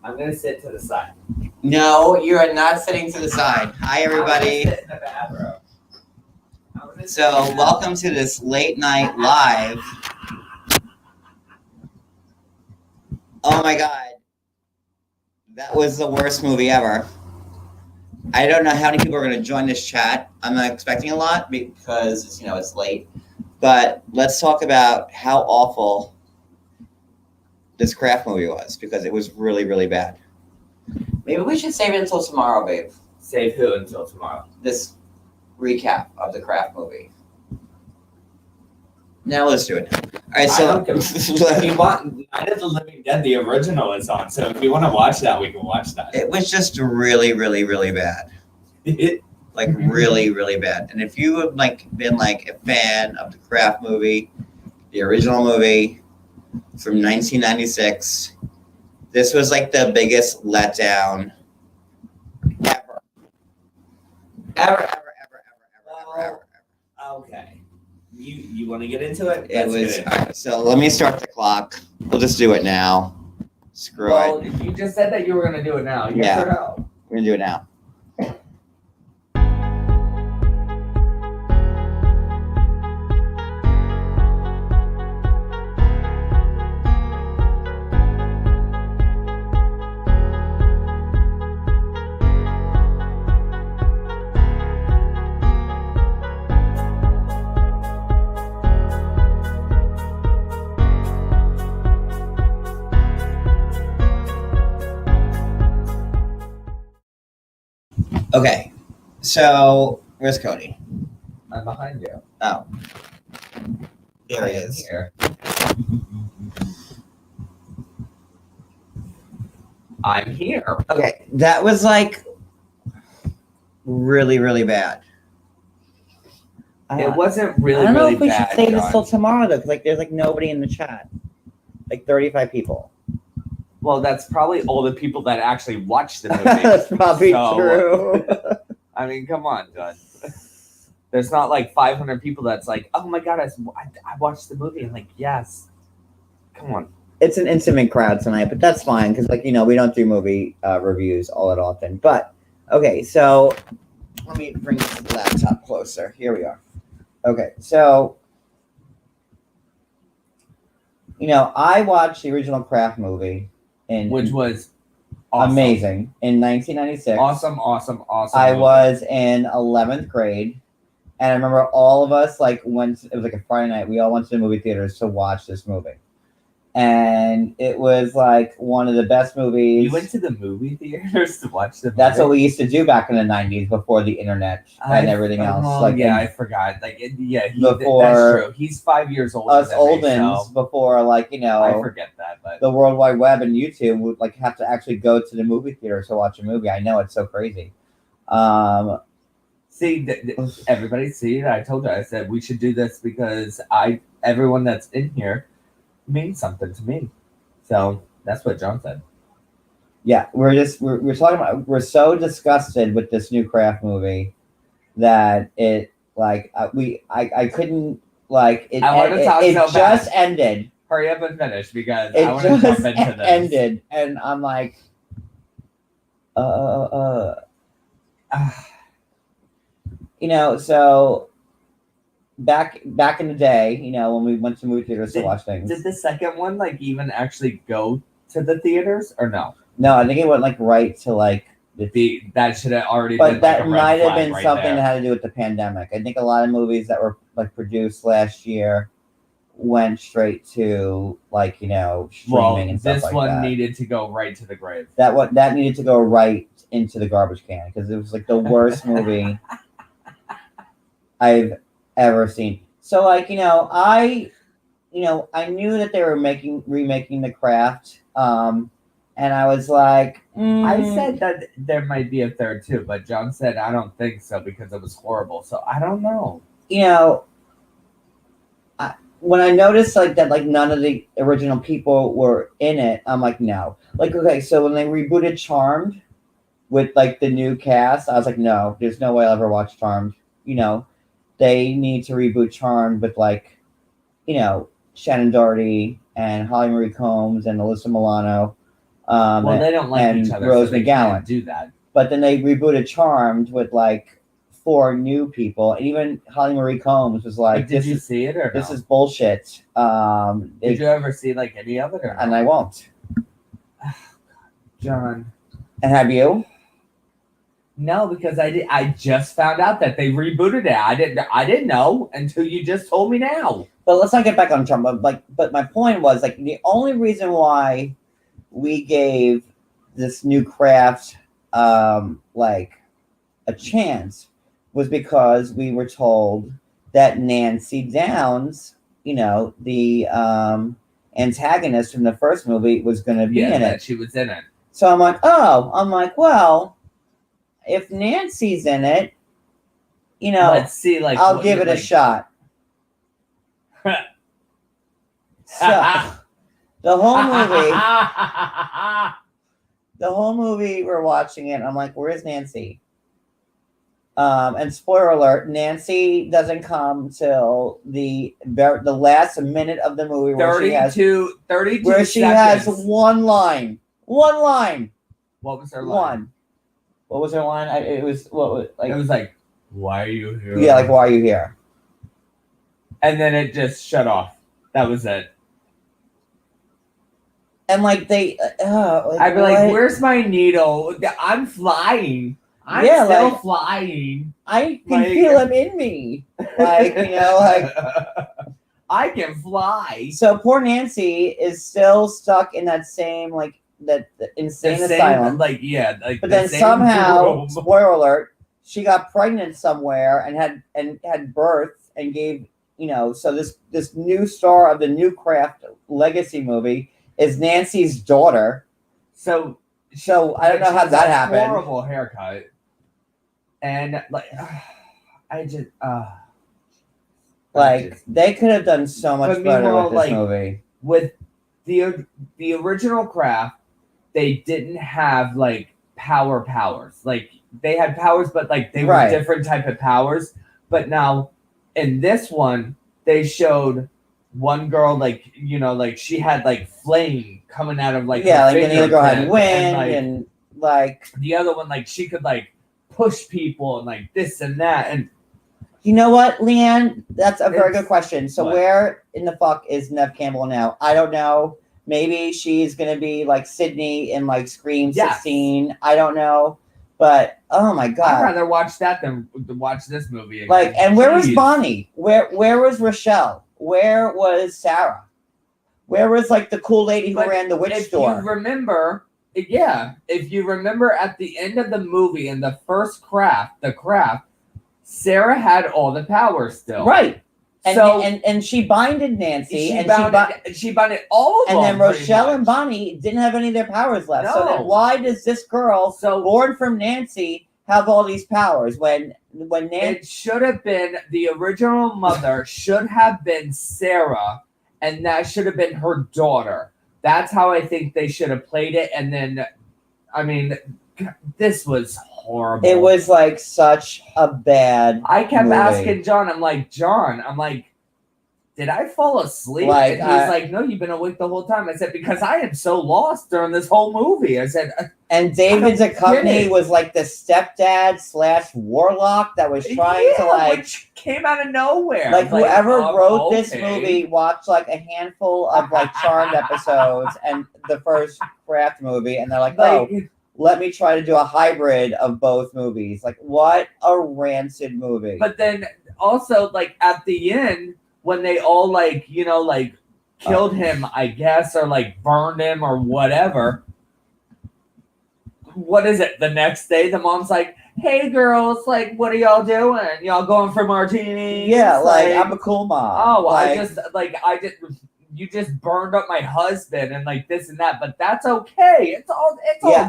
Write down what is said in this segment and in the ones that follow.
I'm gonna sit to the side. No, you are not sitting to the side. Hi, everybody. I'm gonna sit in the bathroom. So, welcome to this late night live. Oh my God. That was the worst movie ever. I don't know how many people are going to join this chat. I'm not expecting a lot because, it's late. But let's talk about how awful this Craft movie was, because it was really, really bad. Maybe we should save it until tomorrow, babe. Save who until tomorrow? This recap of the Craft movie. Now let's do it. All right, so if you want Night of the Living Dead, the original is on. So if you want to watch that, we can watch that. It was just really, really, really bad. Like really, really bad. And if you have been a fan of the Craft movie, the original movie from 1996, this was the biggest letdown ever. Ever. Okay. You want to get into it? It was all right, so let me start the clock. We'll just do it now. Screw it. Well, you just said that you were going to do it now. Yes or no? We're gonna do it now. Okay, so where's Cody? I'm behind you. Oh, there he is. Here. I'm here. Okay, that was really, really bad. It wasn't really. I don't know really if we bad, should save this John. till tomorrow though, because there's nobody in the chat, 35 people. Well, that's probably all the people that actually watched the movie. That's probably true. I mean, come on, John. There's not 500 people that's oh my God, I watched the movie. I'm yes. Come on. It's an intimate crowd tonight, but that's fine because we don't do movie reviews all that often. But okay, so let me bring this laptop closer. Here we are. Okay, so I watched the original Craft movie. Which was awesome. Amazing. In 1996. Awesome. I was in 11th grade. And I remember all of us, it was a Friday night. We all went to the movie theaters to watch this movie. And it was one of the best movies. You went to the movie theaters to watch the movie? That's what we used to do back in the 90s before the internet and everything else. I forgot. Before that's true. He's 5 years older us than oldens, me, before I forget that, but the World Wide Web and YouTube would have to actually go to the movie theater to watch a movie. I know, it's so crazy. See, everybody, see, I told you, I said we should do this because everyone that's in here means something to me. So that's what John said. Yeah, we're talking about, we're so disgusted with this new Craft movie that it I couldn't it just ended. Hurry up and finish because I want to jump into this. Ended, and I'm so back in the day, when we went to movie theaters to watch things. Did the second one even actually go to the theaters or no? No, I think it went right to that should have already but been that might have been right something there. that had to do with the pandemic. I think a lot of movies that were produced last year went straight to streaming and stuff this like one that. needed to go right to the grave. That needed to go right into the garbage can because it was the worst movie I've ever seen. So I knew that they were remaking The Craft, and I was I said that there might be a third too, but John said I don't think so because it was horrible. So I don't know. When I noticed that none of the original people were in it, I'm no. Okay, so when they rebooted Charmed with the new cast, I was no, there's no way I'll ever watch Charmed. They need to reboot Charmed with Shannon Doherty and Holly Marie Combs and Alyssa Milano. Well, they don't like and each other, Rose so they McGowan. can't do that. But then they rebooted Charmed with like 4 new people, and even Holly Marie Combs was like, But did you see it or this no? is bullshit. Did you ever see like any of it or no? And I won't. John. And have you? No, because I just found out that they rebooted it. I didn't know until you just told me now. But let's not get back on Trump. But my point was like the only reason why we gave this new craft like a chance was because we were told that Nancy Downs, the antagonist from the first movie, was going to be in that it. she was in it. So I'm like, well, if Nancy's in it, let's see. Like, I'll give it a shot. So the whole movie, we're watching it. I'm like, where is Nancy? And spoiler alert, Nancy doesn't come till the last minute of the movie where 32 she has one line. One line. What was her line? What was her line? It was like, why are you here? Yeah, like, why are you here? And then it just shut off. That was it. And like they, I'd be like, "Where's my needle? I'm flying. I'm still flying. I can feel him in me. Like I can fly." So poor Nancy is still stuck in that same that insane asylum. But then somehow, spoiler alert, she got pregnant somewhere and had birth and gave So this new star of the new Craft legacy movie is Nancy's daughter. So I don't know how that happened. Horrible haircut, and they could have done so much better with this movie. With the original Craft, they didn't have powers. Like they had powers, but they were different type of powers. But now in this one, they showed one girl she had flame coming out of and the other girl had wind and the other one she could push people and this and that. And you know what, Leanne? That's a very good question. So where in the fuck is Neve Campbell now? I don't know. Maybe she's gonna be like Sydney in Scream 16. I don't know. But oh my god, I'd rather watch that than watch this movie again. And where was Bonnie? Where was Rochelle? Where was Sarah? Where was the cool lady who ran the witch store? If you remember at the end of the movie in the first Craft, Sarah had all the powers still. Right. And she binded Nancy. She binded all of them. And then Rochelle and Bonnie didn't have any of their powers left. No. So then why does this girl, born from Nancy, have all these powers when Nancy... It should have been the original mother should have been Sarah, and that should have been her daughter. That's how I think they should have played it. And then, this was horrible. It was such a bad I kept movie. asking John, did I fall asleep? And he's like, no, you've been awake the whole time. I said, because I am so lost during this whole movie. I said, and David Duchovny was the stepdad / warlock that was trying to which came out of nowhere. Whoever wrote this movie watched a handful of Charmed episodes and the first Craft movie, and they're oh, let me try to do a hybrid of both movies. What a rancid movie. But then also at the end, when they all killed him, I guess, or burned him or whatever. What is it? The next day, the mom's like, "Hey, girls, what are y'all doing? Y'all going for martinis?" Yeah, I'm a cool mom. Oh, you just burned up my husband and this and that, but that's okay. It's all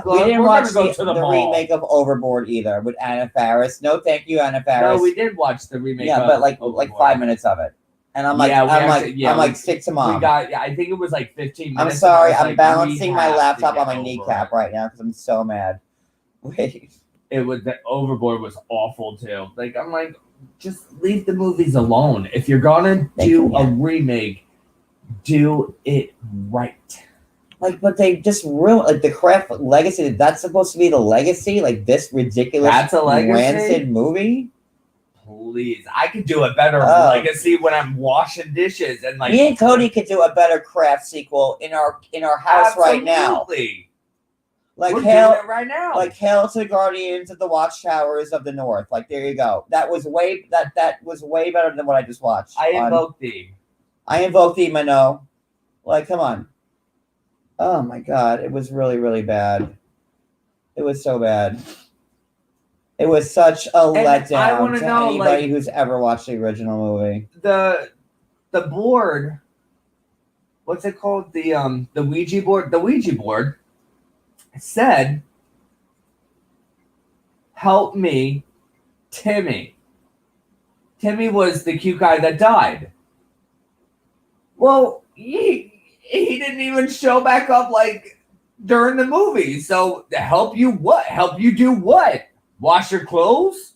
good. We didn't watch the remake of Overboard either with Anna Faris. No, thank you, Anna Faris. No, we did watch the remake. Yeah, but Overboard. 5 minutes of it. And I'm stick to mom. I think it was 15 minutes. I'm sorry, I'm balancing my laptop on my kneecap right now because I'm so mad. Wait. Overboard was awful too. I'm just leave the movies alone. If you're gonna do a remake, do it right. Like, but they just ruined like the Kraft legacy. That's supposed to be the legacy. Like this ridiculous, That's a legacy? rancid movie. Please, I could do a better legacy when I'm washing dishes and like. Me and Cody could do a better Kraft sequel in our house right now. Like we're hail, doing it right now. Like hail to the Guardians of the Watchtowers of the North. Like there you go. That was way better than what I just watched. I invoke thee. I invoke thee, Mano. Like, come on. Oh my god, it was really, really bad. It was so bad. It was such a letdown to anybody who's ever watched the original movie. The board, what's it called? The Ouija board. The Ouija board said, "Help me, Timmy." Timmy was the cute guy that died. Well, he didn't even show back up like during the movie. So to help you what? Help you do what? Wash your clothes?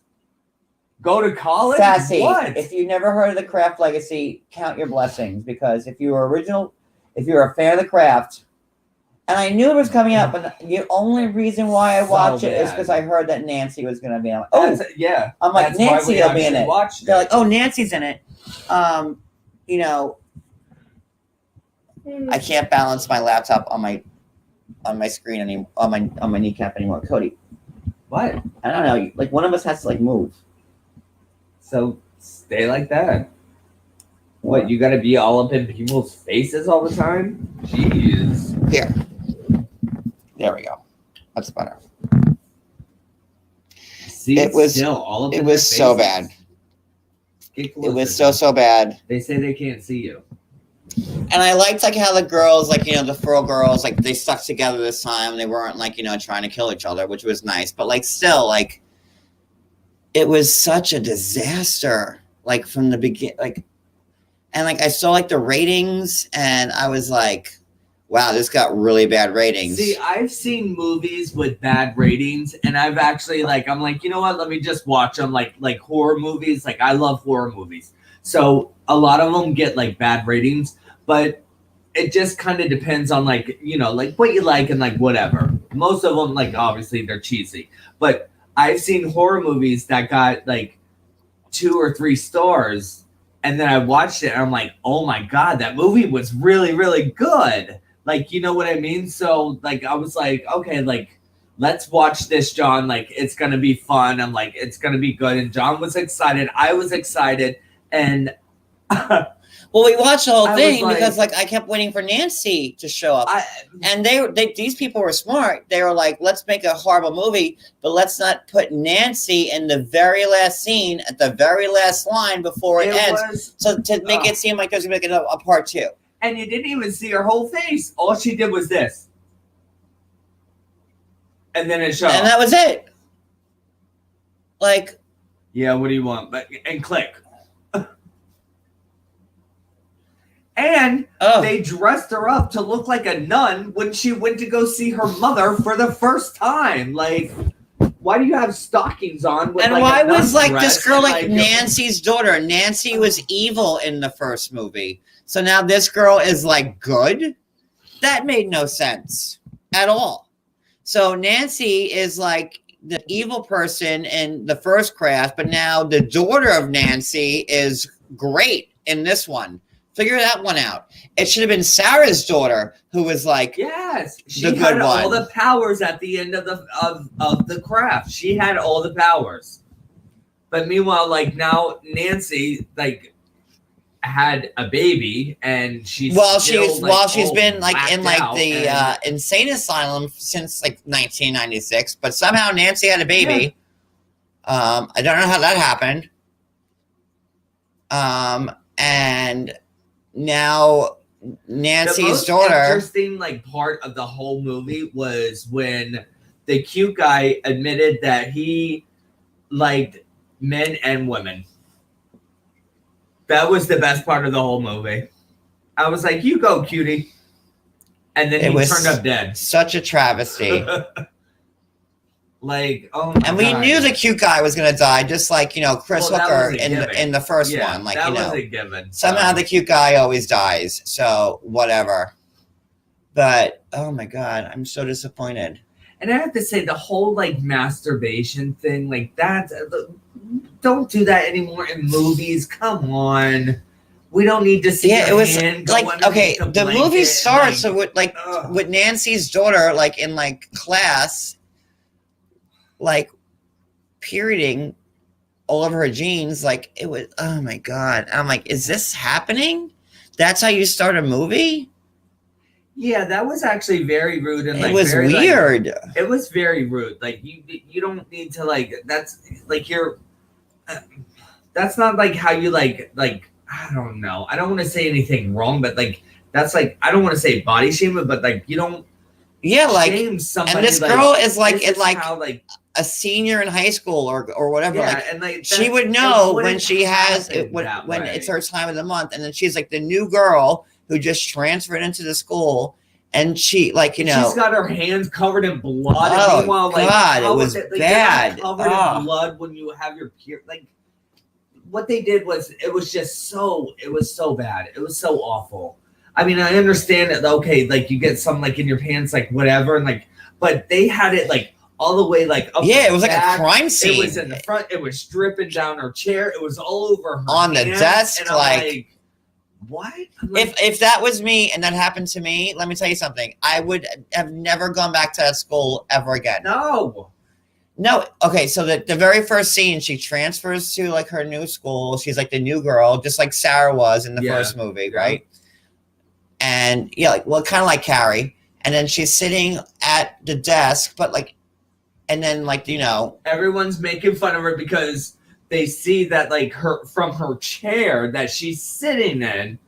Go to college? Sassy, what? If you never heard of the Kraft legacy, count your blessings, because if you're a fan of the Kraft, and I knew it was coming out, but the only reason why I watched it is because I heard that Nancy was going to be on. Yeah. I'm like, Nancy will be in it. They're like, oh, Nancy's in it. You know, I can't balance my laptop on my screen anymore, on my kneecap anymore. Cody, what? I don't know. Like one of us has to like move. So stay like that. What, you got to be all up in people's faces all the time? Jeez. Here. There we go. That's better. See, it was still all up it in was their so faces. bad. It was so bad. They say they can't see you. And I liked like how the girls, like, you know, the furl girls, like they stuck together this time. They weren't like, you know, trying to kill each other, which was nice. But like still, like it was such a disaster. Like from the beginning, like, and like I saw like the ratings, and I was like, wow, this got really bad ratings. See, I've seen movies with bad ratings, and I've actually like, I'm like, you know what? Let me just watch them. Like horror movies. Like I love horror movies, so a lot of them get like bad ratings, but it just kind of depends on like, you know, like what you like and like whatever. Most of them, like obviously they're cheesy, but I've seen horror movies that got like 2 or 3 stars, and then I watched it and I'm like, oh my god, that movie was really, really good. Like, you know what I mean? So like I was like, okay, like let's watch this, John. Like it's gonna be fun. I'm like, it's gonna be good. And John was excited. I was excited, and well, we watched the whole thing because like I kept waiting for Nancy to show up, and these people were smart. They were like, let's make a horrible movie, but let's not put Nancy in the very last scene at the very last line before it ends. So to make it seem like there's gonna be a part 2. And you didn't even see her whole face. All she did was this, and then it showed, and that was it. Like, yeah, what do you want? And click. And they dressed her up to look like a nun when she went to go see her mother for the first time. Like, why do you have stockings on? With, and like, why was like this girl like Nancy's daughter? Nancy was evil in the first movie, so now this girl is like good. That made no sense at all. So Nancy is like the evil person in the first Kraft, but now the daughter of Nancy is great in this one. Figure that one out. It should have been Sarah's daughter who was like, yes, she had all the powers at the end of the Kraft. She had all the powers. But meanwhile, like now Nancy like had a baby, and she's she's been like in like the insane asylum since like 1996. But somehow Nancy had a baby. Yeah. I don't know how that happened. And now Nancy's daughter. The interesting like part of the whole movie was when the cute guy admitted that he liked men and women. That was the best part of the whole movie. I was like, you go, cutie. And then he turned up dead. Such a travesty. Like, oh my and we God. knew the cute guy was going to die, just like, you know, Chris Hooker in the first one. Like, that you know, was a given. Somehow the cute guy always dies. So whatever. But oh my God, I'm so disappointed. And I have to say, the whole like masturbation thing, like that, don't do that anymore in movies. Come on. We don't need to see Yeah, your it was hand go like, underneath okay, the movie blanket starts and, with Nancy's daughter, like in like class, like perioding all of her jeans. Like it was, oh my God. I'm like, is this happening? That's how you start a movie? yeah, that was actually very rude and It like was very weird. Like, it was very rude. Like you don't need to like that's like you're that's not like how you like I don't know. I don't want to say anything wrong, but like that's like I don't want to say body shame, but like you don't Yeah, like, shame somebody. and this like, girl is like this in is like how, like a senior in high school or whatever. yeah, Like, and like she that, would know it when wouldn't she has it happen that when way. it's her time of the month, and then she's like the new girl who just transferred into the school, and she like she's got her hands covered in blood. Oh, and meanwhile, like God, it how was like, bad. You're not covered in blood when you have your period. Like what they did was it was so bad. It was so awful. I mean, I understand it. Okay, like you get some like in your pants, like whatever, and like, but they had it like all the way like up. Yeah, it was back. like a crime scene. It was in the front. It was dripping down her chair. It was all over her on the hands, desk. and I'm like what? Like, if that was me and that happened to me, let me tell you something. I would have never gone back to that school ever again. No. Okay, so the very first scene, she transfers to like her new school. She's like the new girl, just like Sarah was in the first movie, right? And yeah, like well, kind of like Carrie. And then she's sitting at the desk, but like, and then like everyone's making fun of her because they see that like her from her chair that she's sitting in,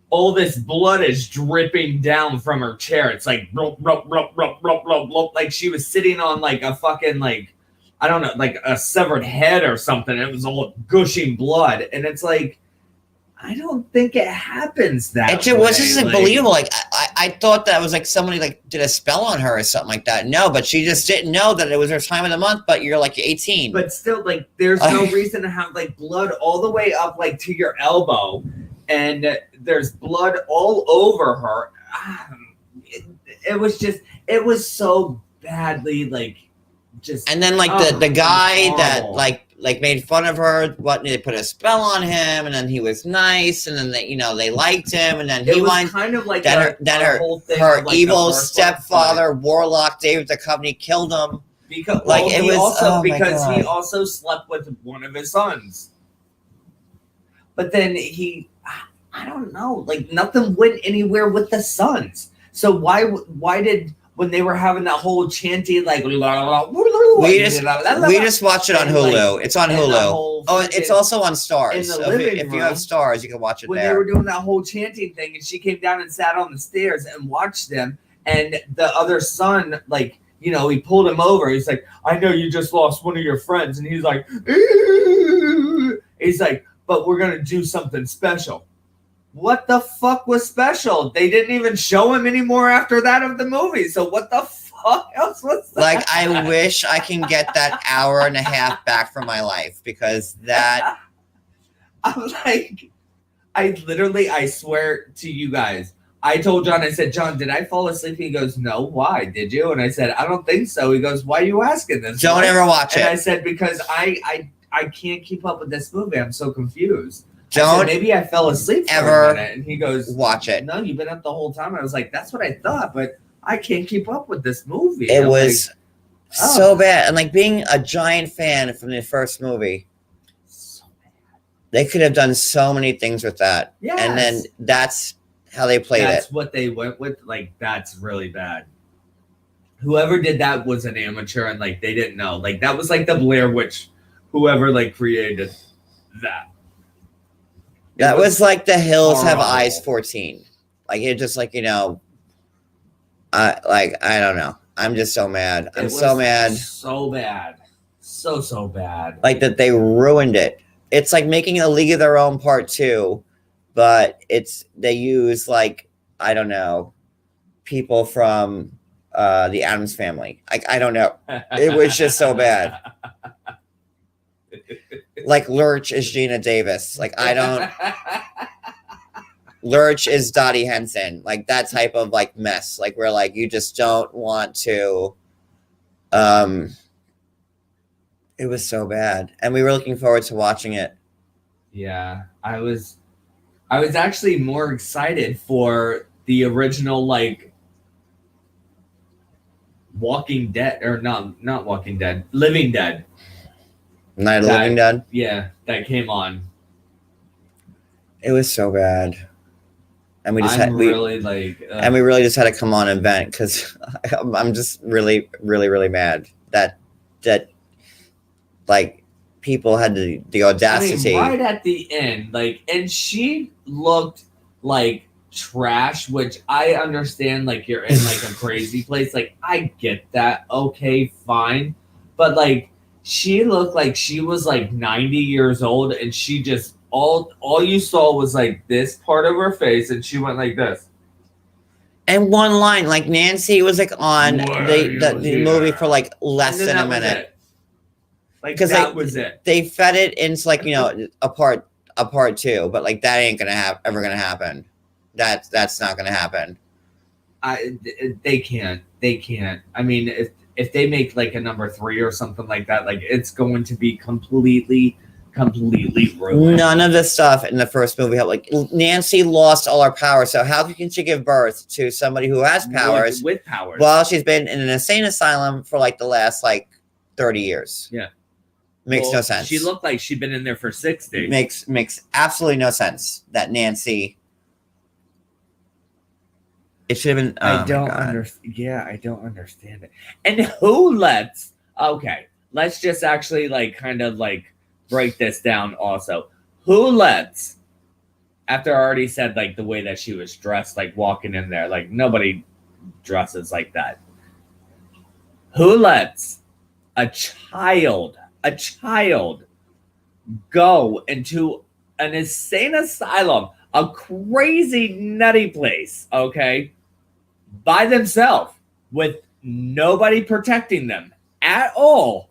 all this blood is dripping down from her chair. It's like like she was sitting on like a fucking like I don't know, like a severed head or something. It was all gushing blood, and it's like I don't think it happens that way. It was just unbelievable. Like I thought that was like somebody like did a spell on her or something like that. No, but she just didn't know that it was her time of the month. But you're like 18. But still, like there's no reason to have like blood all the way up like to your elbow, and there's blood all over her. It was so badly like just. And then like the guy that like made fun of her, they put a spell on him, and then he was nice, and then they liked him, and then he went kind of like her like evil stepfather warlock David Duchovny killed him because he also slept with one of his sons. But then I don't know, like nothing went anywhere with the sons. So why did when they were having that whole chanting like we just watch it on Hulu. Like, it's on Hulu. It's also on Stars. In the living room, if you have Stars, you can watch it when there. They were doing that whole chanting thing, and she came down and sat on the stairs and watched them. And the other son, like he pulled him over. He's like, "I know you just lost one of your friends," and he's like, "But we're gonna do something special." What the fuck was special? They didn't even show him anymore after that of the movie. So what the fuck else was that? Like, I wish I can get that hour and a half back from my life because that. I'm like, I swear to you guys, I told John, I said, John, did I fall asleep? He goes, no, why? Did you? And I said, I don't think so. He goes, why are you asking this? Don't ever watch it. And I said, because I can't keep up with this movie. I'm so confused. Don't maybe I fell asleep ever for a minute. And he goes, watch it. No, you've been up the whole time. I was like, that's what I thought, but I can't keep up with this movie. It was so bad. And like being a giant fan from the first movie, so bad. They could have done so many things with that. Yes. And then that's how they played it. That's what they went with. Like, that's really bad. Whoever did that was an amateur and like they didn't know. Like that was like the Blair Witch, whoever like created that. That was like The Hills Have Eyes 14. Like it just like, I don't know. I'm just so mad. I'm so mad. So bad. So bad. Like that they ruined it. It's like making a League of Their Own Part 2, but they use like, I don't know, people from the Addams Family. Like, I don't know. It was just so bad. Like Lurch is Gina Davis. Like I don't Lurch is Dottie Henson, like that type of like mess, like where like you just don't want to. It was so bad, and we were looking forward to watching it. Yeah, I was actually more excited for the original like Walking Dead, or not Walking Dead, Living Dead. Night of the Living Dead. Yeah, that came on. It was so bad, and we just and we really just had to come on and vent because I'm just really, really, really mad that like people had the audacity. Right at the end, like, and she looked like trash, which I understand. Like, you're in like a crazy place. Like, I get that. Okay, fine, but like, she looked like she was like 90 years old, and she just all you saw was like this part of her face, and she went like this. And one line, like Nancy was like on the movie for like less than a minute. Because that was it. They fed it into like, you know, a part two, but like that ain't ever gonna happen. That's not gonna happen. They can't. I mean, if they make like a number 3 or something like that, like it's going to be completely ruined. None of the stuff in the first movie helped. Like Nancy lost all her powers, so how can she give birth to somebody who has powers with powers? Well, she's been in an insane asylum for like the last like 30 years. Yeah. Makes no sense. She looked like she'd been in there for 60. Makes absolutely no sense that Nancy. It should have been. I don't understand. Yeah, I don't understand it. And who lets? Okay, let's just actually like kind of like break this down. Also, who lets? After I already said like the way that she was dressed, like walking in there, like nobody dresses like that. Who lets a child go into an insane asylum, a crazy nutty place, okay, by themselves with nobody protecting them at all,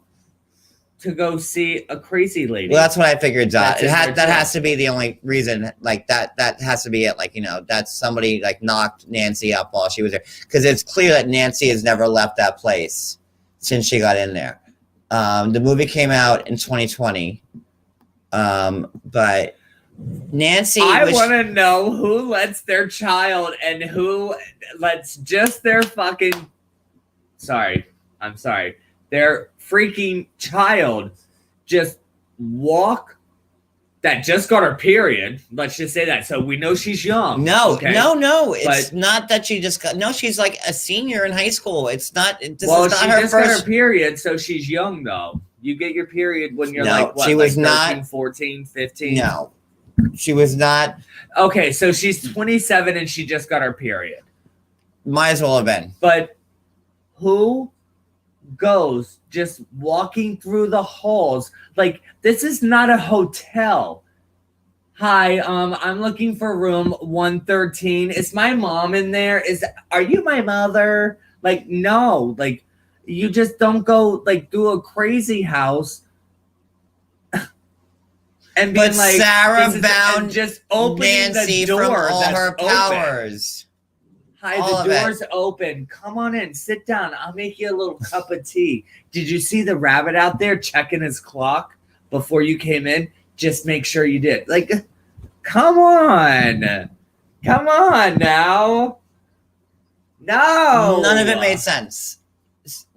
to go see a crazy lady? Well, that's what I figured. That has to be the only reason. Like that has to be it. Like, you know, that somebody like knocked Nancy up while she was there, because it's clear that Nancy has never left that place since she got in there. The movie came out in 2020, but Nancy. I want to know who lets their child and who lets just their fucking. I'm sorry. Their freaking child just walk. That just got her period. Let's just say that. So we know she's young. No. It's not that she just got. No, she's like a senior in high school. It's not. This is not she her just first. got her period, so she's young though. You get your period when you're like what? She was like 13, not 14, 15. No, she was not. Okay, so she's 27 and she just got her period. Might as well have been. But who goes just walking through the halls? Like, this is not a hotel. Hi, I'm looking for room 113. Is my mom in there? Are you my mother? Like, no. Like, you just don't go like through a crazy house and being like, Sarah found just opening Nancy the door from all that's her powers. Open. Hi, the door's open. Come on in, sit down. I'll make you a little cup of tea. Did you see the rabbit out there checking his clock before you came in? Just make sure you did. Like, come on now. No, none of it made sense.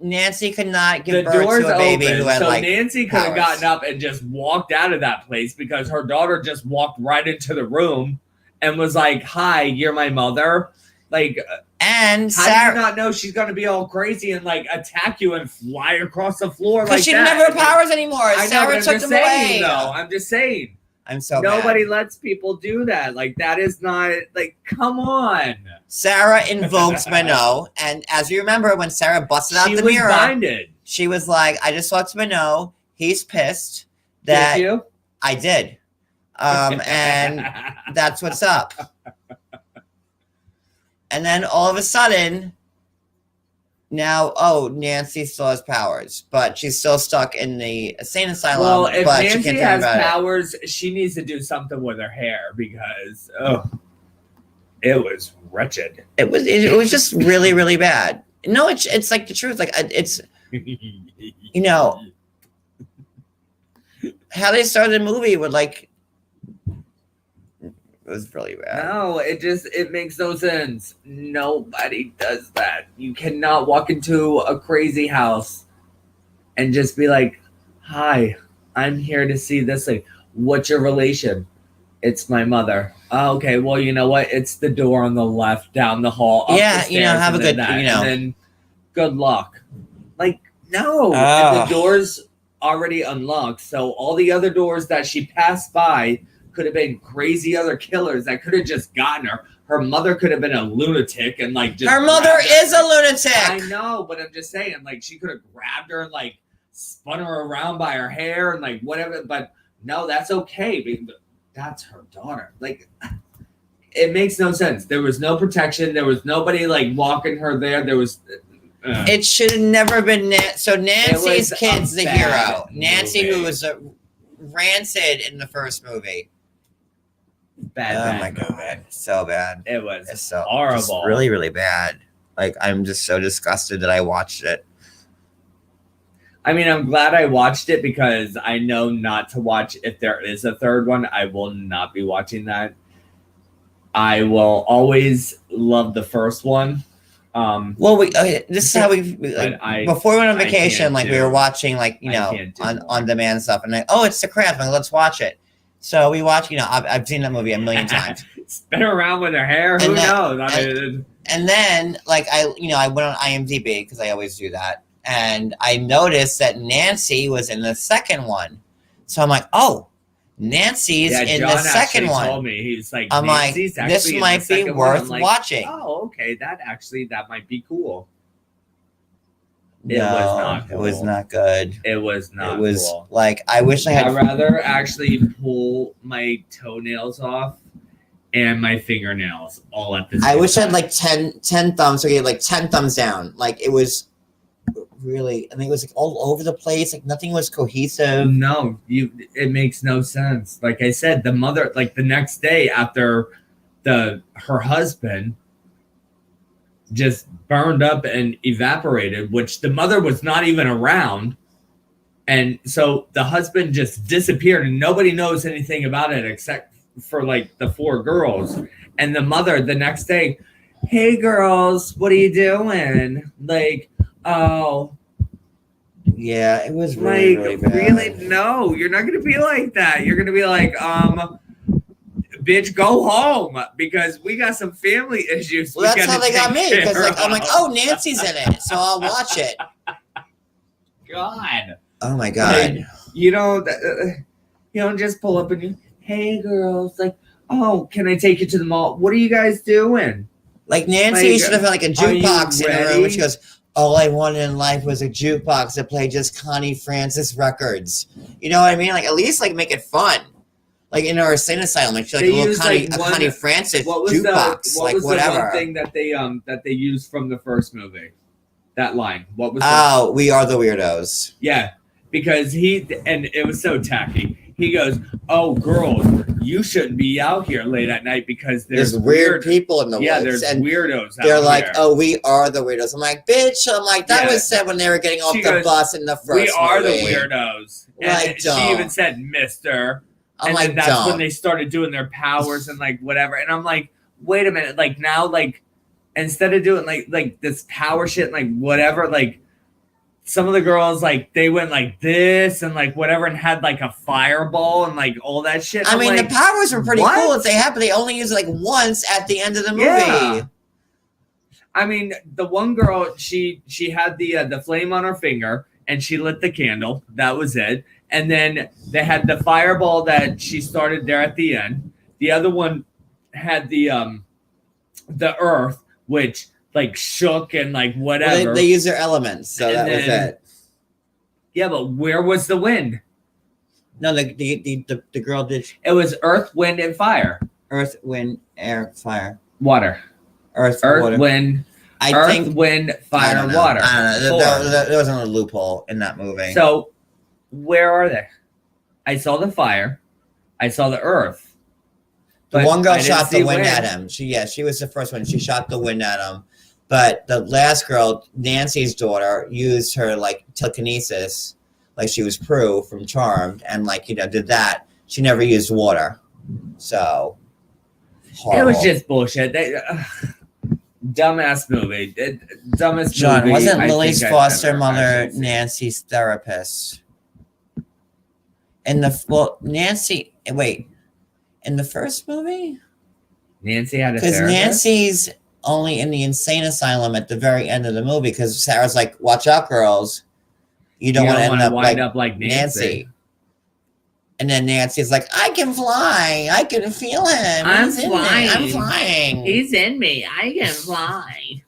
Nancy could not give birth to a baby who had like Nancy could have gotten up and just walked out of that place because her daughter just walked right into the room and was like, "Hi, you're my mother." Like, and how do you not know she's gonna be all crazy and like attack you and fly across the floor? Because she didn't have her powers anymore. Sarah took them away. No, I'm just saying. I'm so nobody mad. lets people do that. Like, that is not like, come on. Sarah invoked Minot, and as you remember, when Sarah busted out the mirror, blinded. She was like, "I just talked to Minot. He's pissed that Did you? I did, and that's what's up." And then all of a sudden, now, Nancy still has powers, but she's still stuck in the insane asylum. Well, if but Nancy she can't has powers, she needs to do something with her hair because, It was wretched. It was just really, really bad. No, it's like the truth. Like it's, you know, how they started the movie with like, it was really bad. No, it makes no sense. Nobody does that. You cannot walk into a crazy house and just be like, "Hi, I'm here to see this thing. What's your relation?" "It's my mother." "Oh, okay, well, you know what? It's the door on the left down the hall. Up Yeah, the stairs, you know, have a good, that, you know, and then good luck. Like, no, and Ugh. the door's already unlocked, so all the other doors that she passed by could have been crazy other killers that could have just gotten her. Her mother could have been a lunatic and like just her mother grabbed her. is a lunatic. I know, but I'm just saying, like, she could have grabbed her and like spun her around by her hair and like whatever. But no, that's okay because that's her daughter. Like, it makes no sense. There was no protection. There was nobody like walking her there. There was. It should have never been. So Nancy's was kid's a the bad hero. Nancy, movie. who was rancid in the first movie. Bad. Oh my god, so bad. It was It's so horrible. just really, really bad. Like, I'm just so disgusted that I watched it. I mean, I'm glad I watched it because I know not to watch if there is a third one. I will not be watching that. I will always love the first one. Well, this is how we like, before we went on vacation. Like, we were watching, like, you know, on demand stuff, and like, oh, it's The Craft, like, let's watch it. So we watch. You know, I've seen that movie a million times. Spin around with her hair. Who knows? I mean, and then, like, I went on IMDb because I always do that, and I noticed that Nancy was in the second one. So I'm like, oh, Nancy's in the second one. Told me. He's like, I'm like, this might be worth watching. Oh, okay, that might be cool. It was not cool. It was not good. It was not. It was cool. Like, I wish I had. I'd rather actually pull my toenails off and my fingernails all at the same time. I wish I had like 10 thumbs. So I get like 10 thumbs down. Like, it was really. I mean, it was like all over the place. Like, nothing was cohesive. No, it makes no sense. Like I said, the mother, like the next day after her husband just burned up and evaporated, which the mother was not even around. And so the husband just disappeared and nobody knows anything about it except for like the 4 girls. And the mother the next day, "Hey girls, what are you doing?" Like, oh. Yeah, it was really, like, really bad. Really? No, you're not going to be like that. You're going to be like, bitch, go home because we got some family issues. Well, that's how they got me, because like, I'm like, oh, Nancy's in it, so I'll watch it. God. Oh my god. Like, you don't just pull up and you, "Hey girls, like, oh, can I take you to the mall? What are you guys doing?" Like, Nancy should have had like a jukebox in her room, and she goes, "All I wanted in life was a jukebox to play just Connie Francis records." You know what I mean? Like, at least like make it fun. Like, in our insane asylum, like, a little Connie Francis jukebox, like, whatever. The one thing that they used from the first movie? That line. What was? Oh, "We are the weirdos." Yeah, because it was so tacky. He goes, "Oh, girls, you shouldn't be out here late at night because there's weird people in the woods. Yeah, there's weirdos. They're like, here. "Oh, we are the weirdos." I'm like, bitch. I'm like, that was said when they were getting off the bus in the first movie. We are the weirdos. Like, and she even said, "Mister." I'm and like, that's when they started doing their powers and like whatever. And I'm like, wait a minute. Like, now, like, instead of doing like this power shit and like whatever, like some of the girls, like, they went like this and like whatever and had like a fireball and like all that shit. I mean, like, the powers were pretty cool if they had, but they only used it like once at the end of the movie. Yeah. I mean, the one girl, she had the flame on her finger and she lit the candle. That was it. And then they had the fireball that she started there at the end. The other one had the earth, which like shook and like whatever. Well, they used their elements, so and that was it. Yeah, but where was the wind? No, the girl did. It was earth, wind, and fire. Earth, wind, air, fire, water. Earth, water. Wind. Wind, fire, water. I don't know. There wasn't a loophole in that movie. So, where are they? I saw the fire. I saw the earth. The one girl shot the wind at him. She was the first one. She shot the wind at him. But the last girl, Nancy's daughter, used her like telekinesis, like she was Prue from Charmed, and like did that. She never used water. So horrible. It was just bullshit. Dumbass movie. Dumbest John, movie. wasn't Lily's foster mother Nancy's therapist? In the first movie? Nancy had a Because therapist? Nancy's only in the insane asylum at the very end of the movie because Sarah's like, watch out, girls. You don't want to end up like Nancy. And then Nancy's like, I can fly. I can feel him. I'm flying. I'm flying. He's in me. I can fly.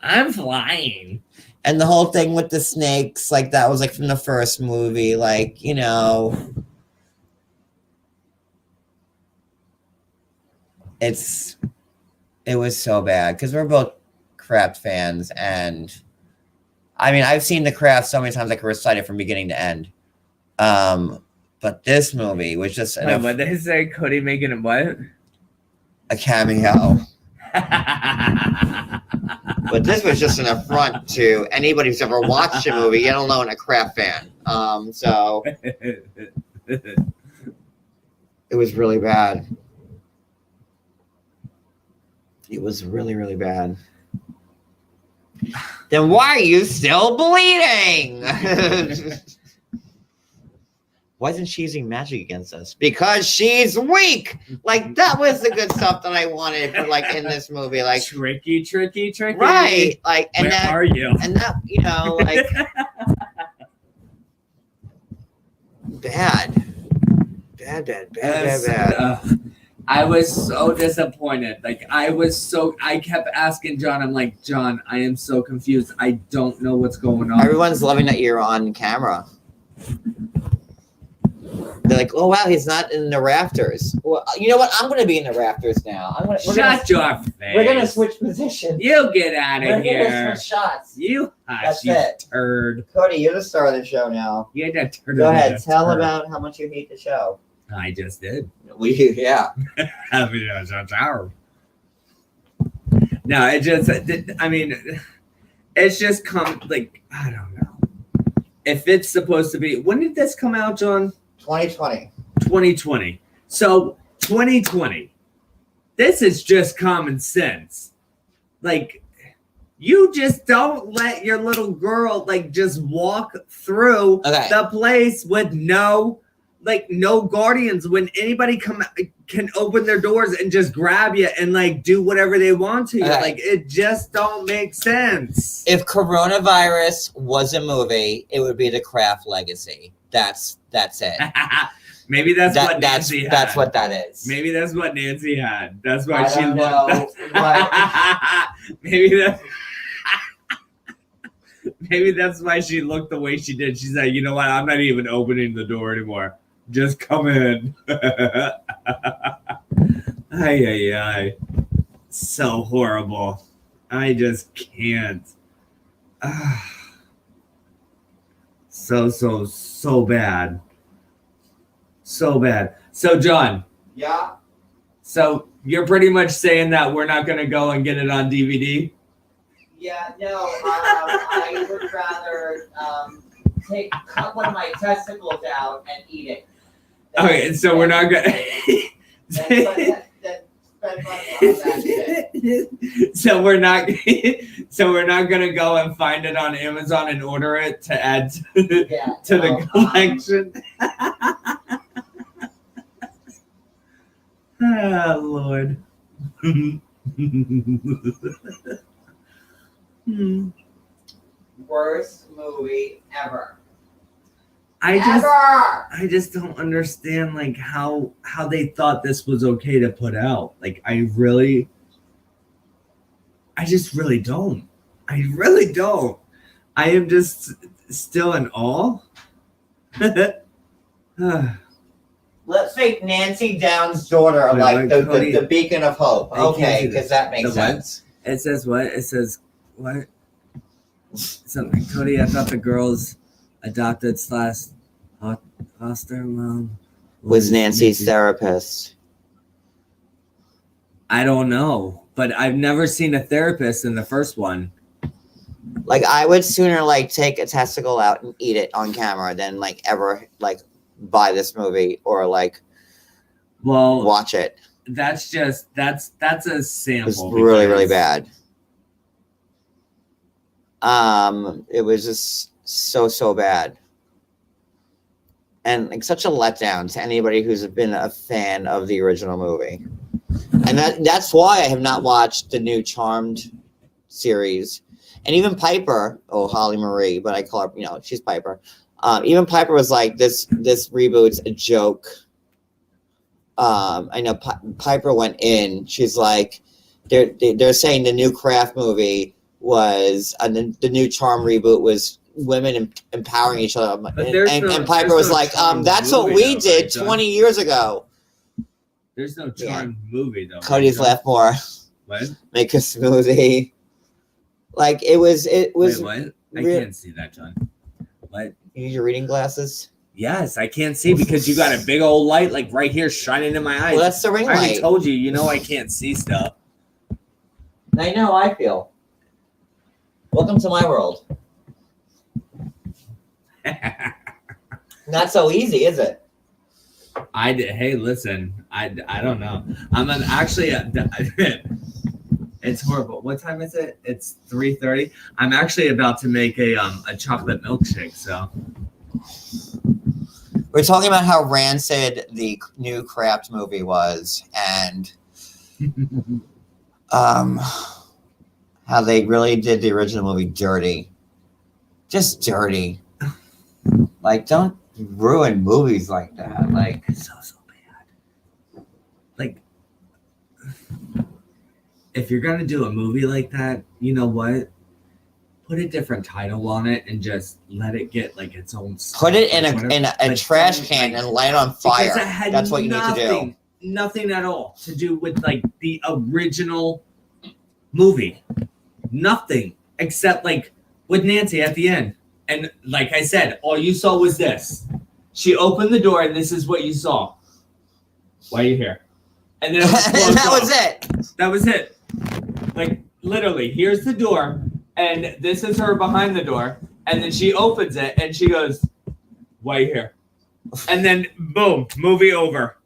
I'm flying. And the whole thing with the snakes, like that was like from the first movie, like, it was so bad because we're both Craft fans, and I mean, I've seen The Craft so many times I can recite it from beginning to end. But this movie was just what did they say? Cody making a what? A cameo. But this was just an affront to anybody who's ever watched a movie, let alone a Craft fan. So it was really bad. It was really, really bad. Then why are you still bleeding? Why isn't she using magic against us? Because she's weak. Like that was the good stuff that I wanted, like in this movie. Like tricky. Right. Like, and where are you? And that, like bad. I was so disappointed. Like I kept asking John, I'm like, John, I am so confused. I don't know what's going on. Everyone's loving that you're on camera. They're like, oh wow, he's not in the rafters. Well, you know what? I'm gonna be in the rafters now. Shut your face. We're gonna switch positions. You get out of here. We're gonna switch shots. You That's you it. turd. Cody, you're the star of the show now. You're the turd. Go ahead, tell about how much you hate the show. I just did. Yeah. No, it's just like, I don't know. If it's supposed to be, when did this come out, John? 2020. 2020. So 2020. This is just common sense. Like, you just don't let your little girl just walk through the place with no guardians. When anybody can open their doors and just grab you and do whatever they want to you. It just don't make sense. If coronavirus was a movie, it would be The Craft Legacy. That's it. Maybe that's what Nancy had. That's what that is. Maybe that's what Nancy had. That's why she looked. Maybe that's why she looked the way she did. She said, you know what? I'm not even opening the door anymore. Just come in. Ay. So horrible. I just can't. So bad. So bad. So, John. Yeah? So, you're pretty much saying that we're not going to go and get it on DVD? Yeah, no. I would rather cut one of my testicles out and eat it. Okay, so we're not going to... So we're not gonna go and find it on Amazon and order it to add to the collection. Oh Lord. Worst movie ever. I just don't understand how they thought this was okay to put out. I just really don't. I really don't. I am just still in awe. Let's make Nancy Down's daughter the beacon of hope. Okay, because that makes sense. It says what? It says what? Something. Cody, I thought the girls adopted / Foster mom was Nancy's therapist. I don't know, but I've never seen a therapist in the first one. Like, I would sooner like take a testicle out and eat it on camera than like ever like buy this movie or like watch it. That's a sample. It was really bad. It was just so bad. And like such a letdown to anybody who's been a fan of the original movie. And that's why I have not watched the new Charmed series. And even Piper, Holly Marie, but I call her, she's Piper. Even Piper was like, this reboot's a joke. I know Piper went in. She's like, they're saying the new Craft movie was, the new Charm reboot was women empowering each other. And Piper was like, that's what we did 20 years ago. There's no Charm movie, though. Cody's left more. What? Make a smoothie. Like, it was. Wait, what? I can't see that, John. What? You need your reading glasses? Yes, I can't see because you got a big old light like right here shining in my eyes. Well, that's the ring light. I already told you, I can't see stuff. I know, I feel. Welcome to my world. Not so easy, is it? Hey, listen, I don't know. It's horrible. What time is it? It's 3:30. I'm actually about to make a chocolate milkshake, so. We're talking about how rancid the new Craft movie was, and how they really did the original movie dirty. Just dirty. Like, don't ruin movies like that. Like, so bad. Like, if you're gonna do a movie like that, you know what? Put a different title on it and just let it get like its own stuff. Put it in a trash can and light it on fire. That's what you need to do. Nothing at all to do with like the original movie. Nothing except like with Nancy at the end. And like I said, all you saw was this. She opened the door and this is what you saw. Why are you here? And then That was it. Like literally, here's the door, and this is her behind the door, and then she opens it and she goes, "Why are you here?" And then boom, movie over.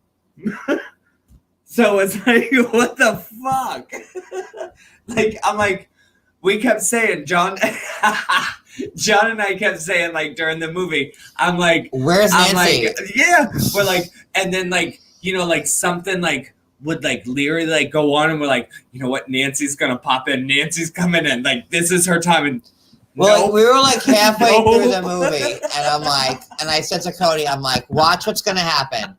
So it's like, what the fuck? Like I'm like, we kept saying, John and I kept saying like during the movie, I'm like, where's Nancy? Like, yeah, we're like, and then like like something like would like Leary like go on and we're like, you know what, Nancy's gonna pop in, Nancy's coming in, like this is her time. And well, we were like halfway through the movie, and I'm like, and I said to Cody, I'm like, watch what's gonna happen.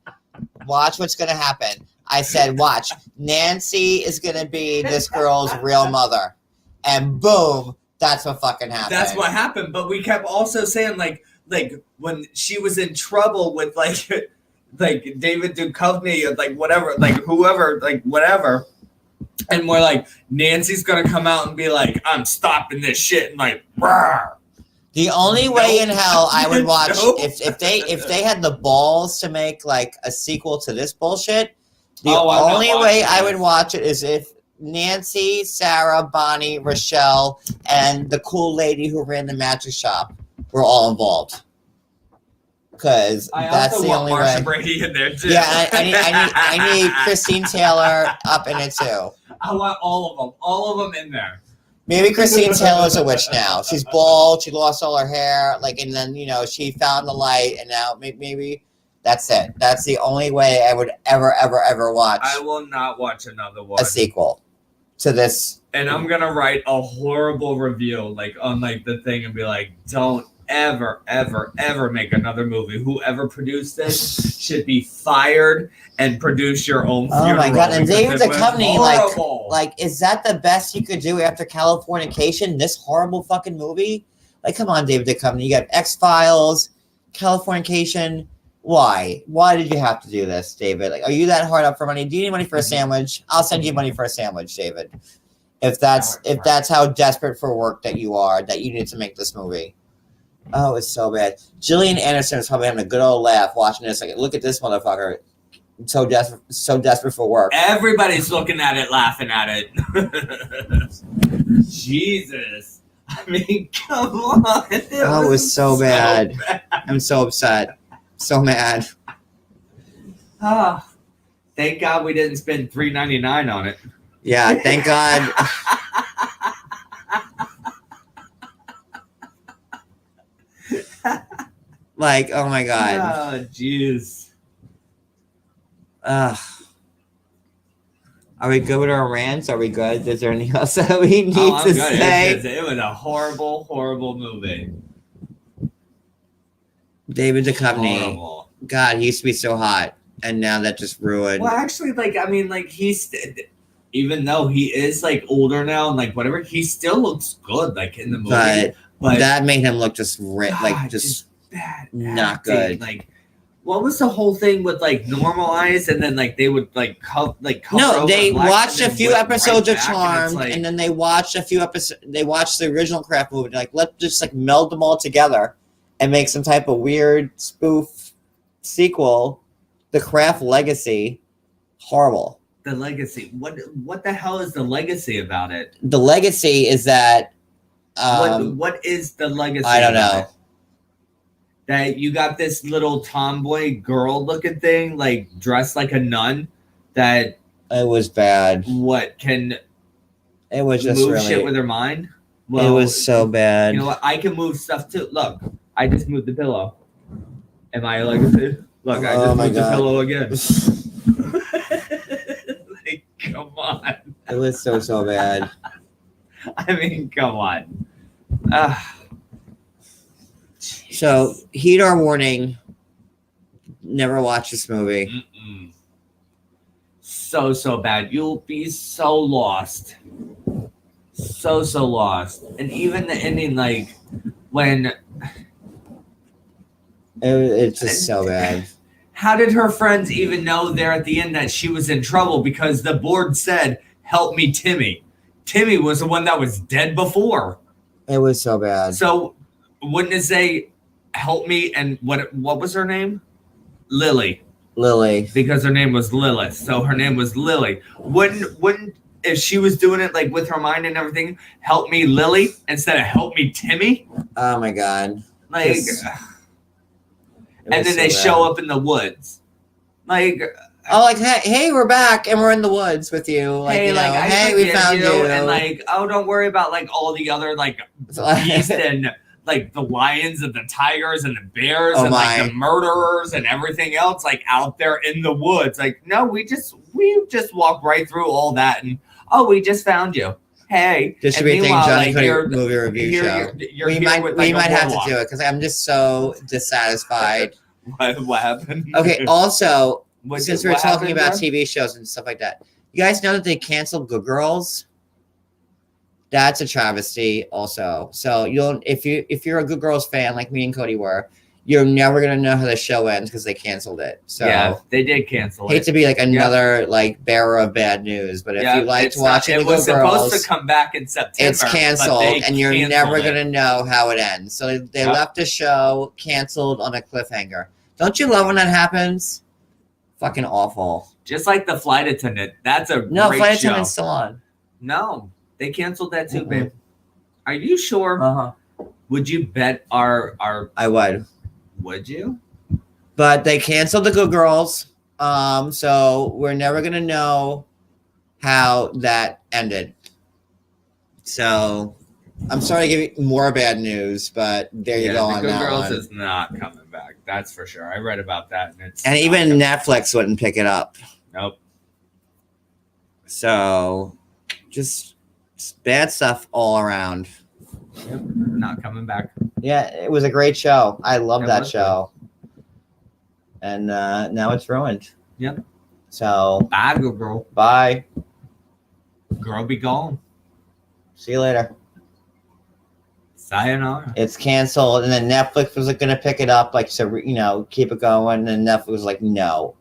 Watch what's gonna happen. I said, watch, Nancy is gonna be this girl's real mother, and boom, that's what fucking happened. That's what happened. But we kept also saying like when she was in trouble with like David Duchovny, like whatever, like whoever, like whatever. And we're like, Nancy's gonna come out and be like, I'm stopping this shit, and like, rawr. The only way in hell I would watch if they had the balls to make like a sequel to this bullshit. The only way I would watch it is if Nancy, Sarah, Bonnie, Rochelle, and the cool lady who ran the magic shop were all involved. Because that's the only way. Brady in there too. Yeah, I need Christine Taylor up in it too. I want all of them in there. Maybe Christine Taylor's a witch now. She's bald. She lost all her hair. Like, and then she found the light, and now maybe that's it. That's the only way I would ever watch. I will not watch another one. A sequel to this. And I'm gonna write a horrible review, like on like the thing, and be like, don't ever make another movie. Whoever produced this should be fired and produce your own funeral. Oh my god! And David Duchovny, like, is that the best you could do after Californication? This horrible fucking movie? Like, come on, David Duchovny. You got X-Files, Californication. Why? Why did you have to do this, David? Like, are you that hard up for money? Do you need money for a sandwich? I'll send you money for a sandwich, David. If that's how desperate for work that you are, that you need to make this movie. Oh, it's so bad. Gillian Anderson is probably having a good old laugh watching this. Like, look at this motherfucker. So desperate for work. Everybody's looking at it, laughing at it. Jesus. I mean, come on. It was so bad. I'm so upset. So mad. Ah, thank God we didn't spend $3.99 on it. Yeah, thank God. Like, oh my God. Oh, jeez. Are we good with our rants? Are we good? Is there anything else that we need to say? It was a horrible, horrible movie. David Duchovny. Horrible. God, he used to be so hot, and now that just ruined. Well, actually, he's, even though he is like older now and like whatever, he still looks good like in the movie. But that made him look just bad, not acting. good. Like, what was the whole thing with like normal eyes and then like they would like cover no, they watched a few episodes of Charmed, and then they watched a few episodes. They watched the original Craft movie. Like, let's just like meld them all together and make some type of weird spoof sequel. The Craft Legacy, horrible. The Legacy. What the hell is the legacy about it? The legacy is that. What is the legacy? I don't know. It? That you got this little tomboy girl looking thing, like dressed like a nun. That it was bad. What can? It was just move really, shit with her mind. Well, it was so bad. You know what? I can move stuff too. Look, I just moved the pillow. Am I a legacy? Look, I just moved the pillow again. Like, come on. It was so bad. I mean, come on. So, heed our warning. Never watch this movie. Mm-mm. So bad. You'll be so lost. So lost. And even the ending, like, when... It's just so bad. How did her friends even know there at the end that she was in trouble? Because the board said, help me, Timmy. Timmy was the one that was dead before. It was so bad. So wouldn't it say, help me, and what was her name? Lily. Because her name was Lilith. So her name was Lily. Wouldn't if she was doing it like with her mind and everything, help me, Lily, instead of help me, Timmy? Oh my God. Like... And then they show up in the woods. Like, oh, like, hey, we're back and we're in the woods with you. Like, hey, hey, we found you. And like, oh, don't worry about like all the other like beasts and like the lions and the tigers and the bears and like the murderers and everything else like out there in the woods. Like, no, we just walked right through all that and we just found you. Hey, this should be a thing Johnny Cody movie review show. We might have to do it because I'm just so dissatisfied. What happened? Okay, also, since we're talking about TV shows and stuff like that, you guys know that they canceled Good Girls? That's a travesty also. So if you're a Good Girls fan like me and Cody were, you're never gonna know how the show ends because they canceled it. So yeah, they did cancel it. Hate to be like another like bearer of bad news, but if you liked watching the Good Girls, it was supposed to come back in September. It's canceled, and you're never gonna know how it ends. So they left the show canceled on a cliffhanger. Don't you love when that happens? Fucking awful. Just like the Flight Attendant. That's a no great Flight show. Attendant's still on. No, they canceled that too, babe. Are you sure? Would you bet our? I would. Would you? But they canceled the Good Girls. So we're never gonna know how that ended. So I'm sorry to give you more bad news, but there you go on that one. Good Girls is not coming back. That's for sure. I read about that, and even Netflix wouldn't pick it up. Nope. So just bad stuff all around. Yep. Not coming back. Yeah, it was a great show. I love that show. And now it's ruined. Yep. So bye, Good Girl. Bye. Girl be gone. See you later. Sayonara. It's canceled, and then Netflix was going to pick it up, like, so keep it going. And Netflix was like, no.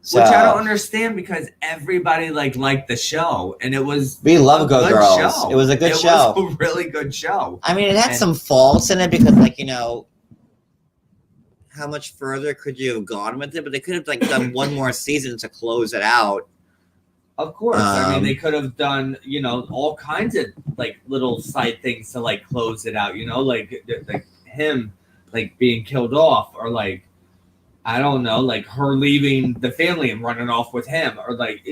So, which I don't understand because everybody liked the show, and it was we love Go Girls. Show. It was a good show. It was a really good show. I mean, it had some faults in it because, like, you know, how much further could you have gone with it? But they could have like done one more season to close it out. Of course, I mean they could have done, you know, all kinds of like little side things to like close it out. You know, like him like being killed off, or like I don't know, like her leaving the family and running off with him, or like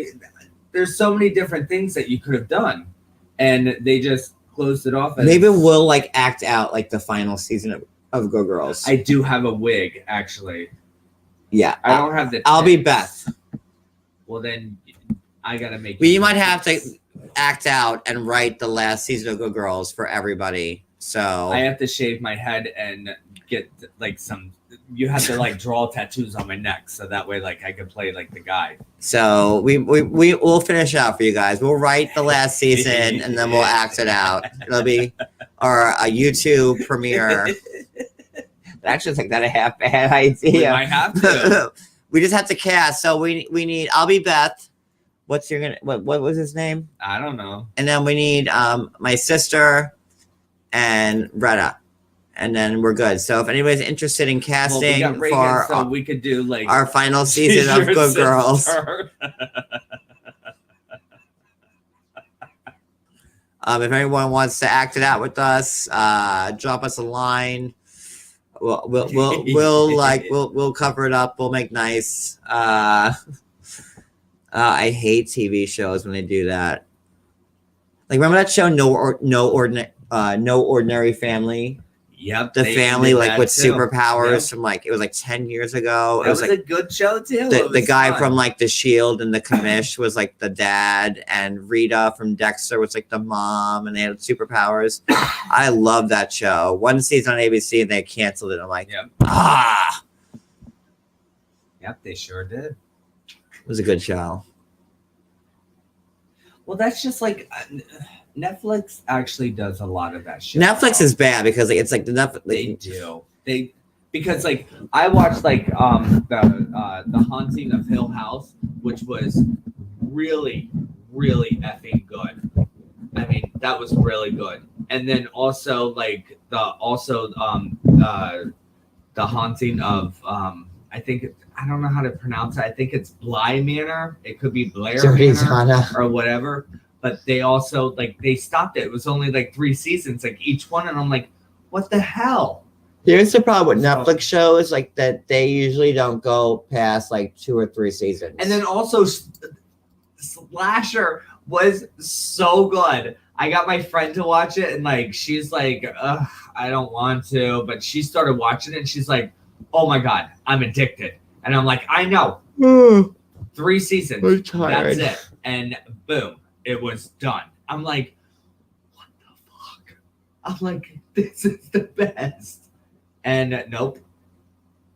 there's so many different things that you could have done, and they just closed it off. Maybe we'll like act out like the final season of Go Girls. I do have a wig, actually. Yeah, I don't have the. I'll be Beth. Well, then I gotta make. We might have to act out and write the last season of Go Girls for everybody. So I have to shave my head and get like some. You have to like draw tattoos on my neck, so that way like I can play like the guy. So we'll finish out for you guys. We'll write the last season and then we'll act it out. It'll be our YouTube premiere. Actually, like that a half bad idea. We might have to. We just have to cast. So we need. I'll be Beth. What's your what was his name? I don't know. And then we need my sister and Retta. And then we're good. So if anybody's interested in casting for we could do like our final season of Good Girls. If anyone wants to act it out with us, drop us a line. We'll cover it up. We'll make nice. I hate TV shows when they do that. Like remember that show No Ordinary Family? Yep, the family like with superpowers from like it was like 10 years ago. It was like a good show too. The guy from like The Shield and The Commish was like the dad, and Rita from Dexter was like the mom, and they had superpowers. I love that show. One season on ABC and they canceled it. I'm like, yep, they sure did. It was a good show. Well, that's just like. Netflix actually does a lot of that shit. Netflix is bad because like, it's like the Netflix. Because like I watched like the Haunting of Hill House, which was really effing good. I mean that was really good. And then also like the Haunting of I don't know how to pronounce it. I think it's Bly Manor. It could be Blair Manor or whatever. But they also they stopped it. It was only like 3 seasons, like each one, and I'm like, what the hell? Here's the problem with Netflix shows, like that they usually don't go past like 2 or 3 seasons. And then also, Slasher was so good. I got my friend to watch it, and like she's like, ugh, I don't want to, but she started watching it, and she's like, oh my god, I'm addicted. And I'm like, I know. 3 seasons. That's it. And boom. It was done. I'm like, what the fuck? I'm like, this is the best. And nope,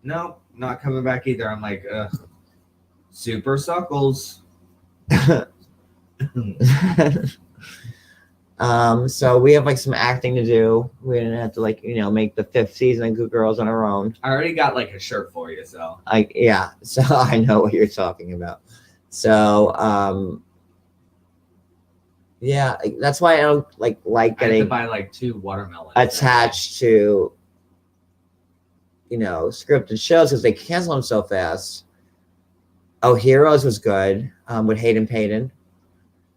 not coming back either. I'm like, super suckles. So we have like some acting to do. We're gonna have to make the 5th season of Good Girls on our own. I already got like a shirt for you, so so I know what you're talking about. So yeah, that's why I don't like getting I have to buy like 2 watermelons attached to scripted shows because they cancel them so fast. Oh, Heroes was good with Hayden Payton.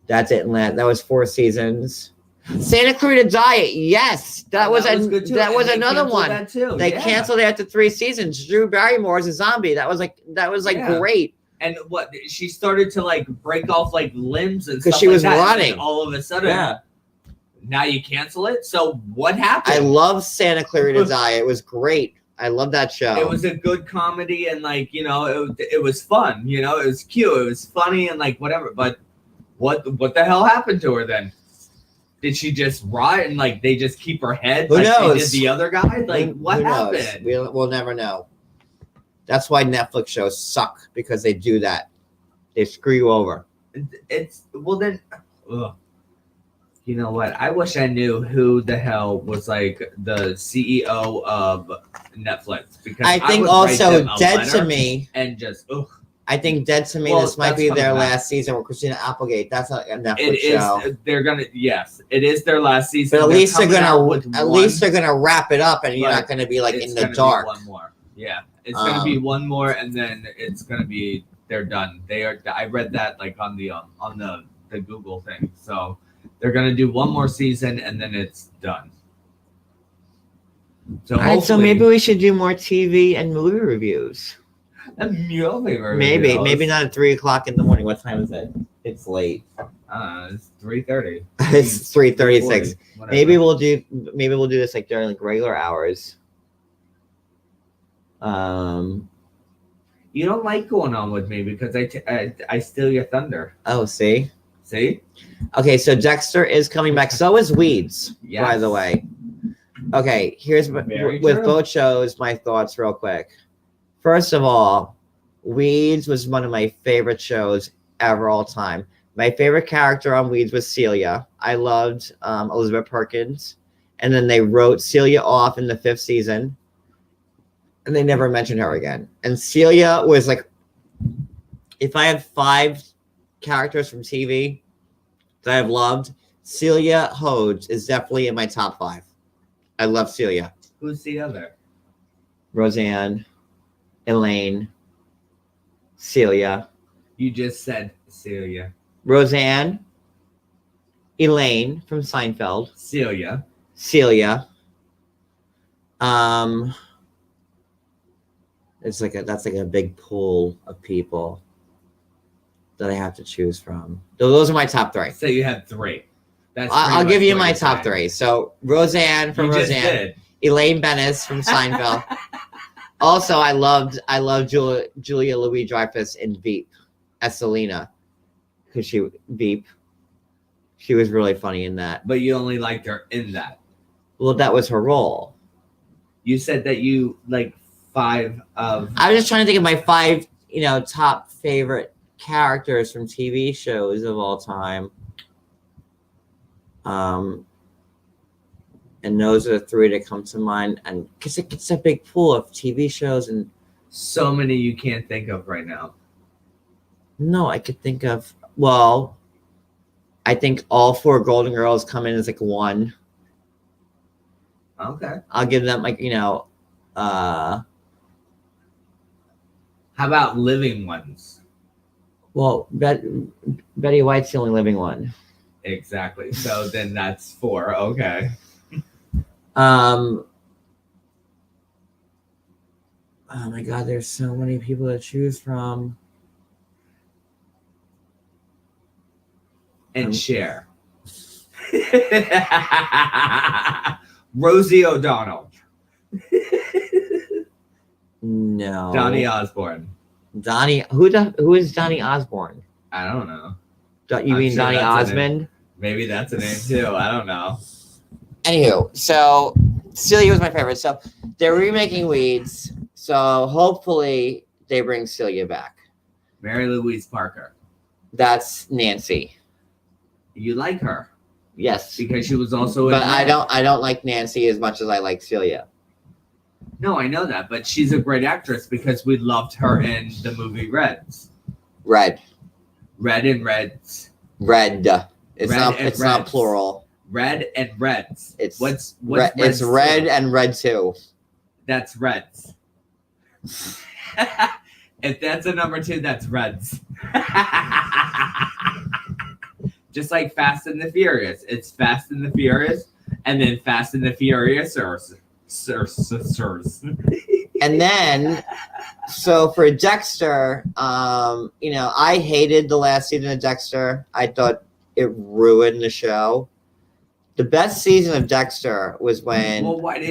That didn't land. That was 4 seasons. Santa Clarita Diet, yes, that was another one. They canceled it after 3 seasons. Drew Barrymore's a zombie. That was great. And what she started to like break off like limbs and because stuff she was that, running. And all of a sudden, now you cancel it. So what happened? I love Santa Clarita Diet. It was great. I love that show. It was a good comedy and it was fun. It was cute. It was funny and like whatever. But what the hell happened to her then? Did she just rot and like they just keep her head? Who knows? They did the other guy? Like what happened? We'll never know. That's why Netflix shows suck, because they do that. They screw you over. Then. Ugh. You know what? I wish I knew who the hell was like the CEO of Netflix, because I think also Dead to Me and just I think Dead Tomatoes might be their back. last season with Christina Applegate. That's a Netflix It show. is. They're gonna. Yes, it is their last season. But at least they're gonna wrap it up, and you're not gonna be like in the dark. One more. Yeah, it's gonna be one more, and then it's gonna be they're done. They are. I read that like on the Google thing. So they're gonna do one more season, and then it's done. So so maybe we should do more TV and movie reviews. Maybe not at 3:00 in the morning. What time is it? It's late. It's 3:30. It's 3:36. Maybe we'll do this like during like regular hours. You don't like going on with me because I steal your thunder. Oh, see. Okay, so Dexter is coming back. So is Weeds. Yes. By the way. Okay, here's with both shows my thoughts real quick. First of all, Weeds was one of my favorite shows ever all time. My favorite character on Weeds was Celia. I loved Elizabeth Perkins. And then they wrote Celia off in the 5th season. And they never mentioned her again. And Celia was like, if I had 5 characters from TV that I've loved, Celia Hodes is definitely in my top 5. I love Celia. Who's the other? Roseanne, Elaine, Celia. You just said Celia. Roseanne, Elaine from Seinfeld. Celia. That's like a big pool of people that I have to choose from. Those are my top 3. So you have 3. I'll give you my top 3. So Roseanne from Roseanne, Elaine Bennis from Seinfeld. Also, I loved Julia Louis-Dreyfus in Veep as Selena, because she was really funny in that. But you only liked her in that. Well, that was her role. You said that you like 5 of. I was just trying to think of my 5, top favorite characters from TV shows of all time. And those are the 3 that come to mind. And because it's a big pool of TV shows and so many you can't think of right now. No, I could think of. Well, I think all 4 Golden Girls come in as like 1. Okay. I'll give them like How about living ones? Well, Betty White's the only living one. Exactly. So then that's 4. Okay. Oh my God, there's so many people to choose from. And share. Rosie O'Donnell. No. Donny Osborne. Who is Donny Osborne? I don't know. You mean sure Donny Osmond? Maybe that's a name too. I don't know. Anywho, so Celia was my favorite. So they're remaking Weeds. So hopefully they bring Celia back. Mary Louise Parker. That's Nancy. You like her? Yes. Because she was also. But I don't like Nancy as much as I like Celia. No, I know that, but she's a great actress because we loved her in the movie Reds. Red and Reds. Red. It's not plural. Red and Reds. It's what's it's Red too? And Red 2. That's Reds. If that's a number 2, that's Reds. Just like Fast and the Furious. It's Fast and the Furious, and then Fast and the Furious And then, so for Dexter, I hated the last season of Dexter. I thought it ruined the show. The best season of Dexter was when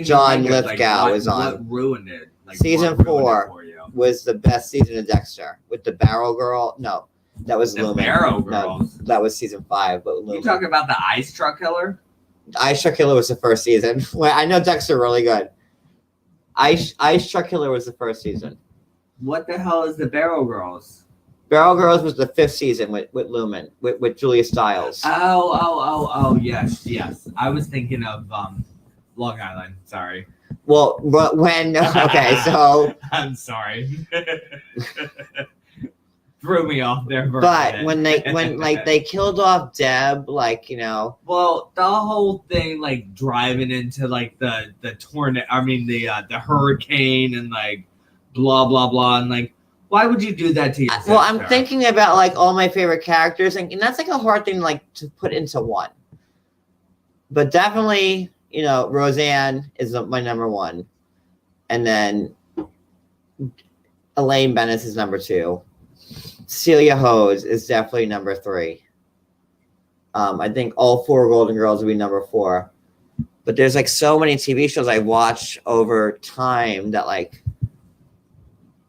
John Lithgow was on. What ruined it? Season 4 was the best season of Dexter with the Barrel Girl. No, that was Lumen. Barrel Girl. No, that was season 5. But Lumen. You talking about the Ice Truck Killer? Ice Truck Killer was the first season. Well, I know Dexter really good. Ice Truck Killer was the first season. What the hell is the Barrel Girls? Barrel Girls was the 5th season with Lumen, with Julia Stiles. Oh, yes. I was thinking of Long Island. Sorry. Well, but when okay, so I'm sorry. threw me off there for a But minute. when like they killed off Deb, like, you know. Well, the whole thing, like driving into like the tornado, I mean the hurricane and like blah blah blah, and like, why would you do that to yourself? Well, I'm thinking about like all my favorite characters, and that's like a hard thing like to put into one. But definitely, you know, Roseanne is my number one, and then Elaine Bennis is number 2. Celia Hose is definitely number 3. I think all 4 Golden Girls would be number 4. But there's like so many TV shows I watch over time that like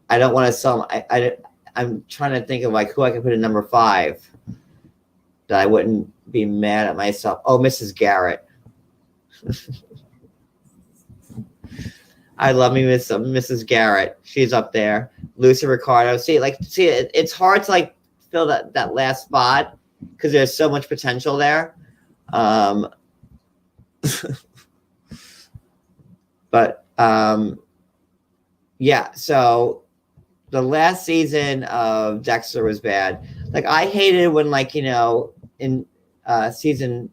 I don't want to sell. I'm trying to think of like who I could put in number 5 that I wouldn't be mad at myself. Oh, Mrs. Garrett. I love me Mrs. Garrett. She's up there. Lucy Ricardo. See, it's hard to like fill that last spot because there's so much potential there. But yeah. So the last season of Dexter was bad. Like I hated when like, you know, in season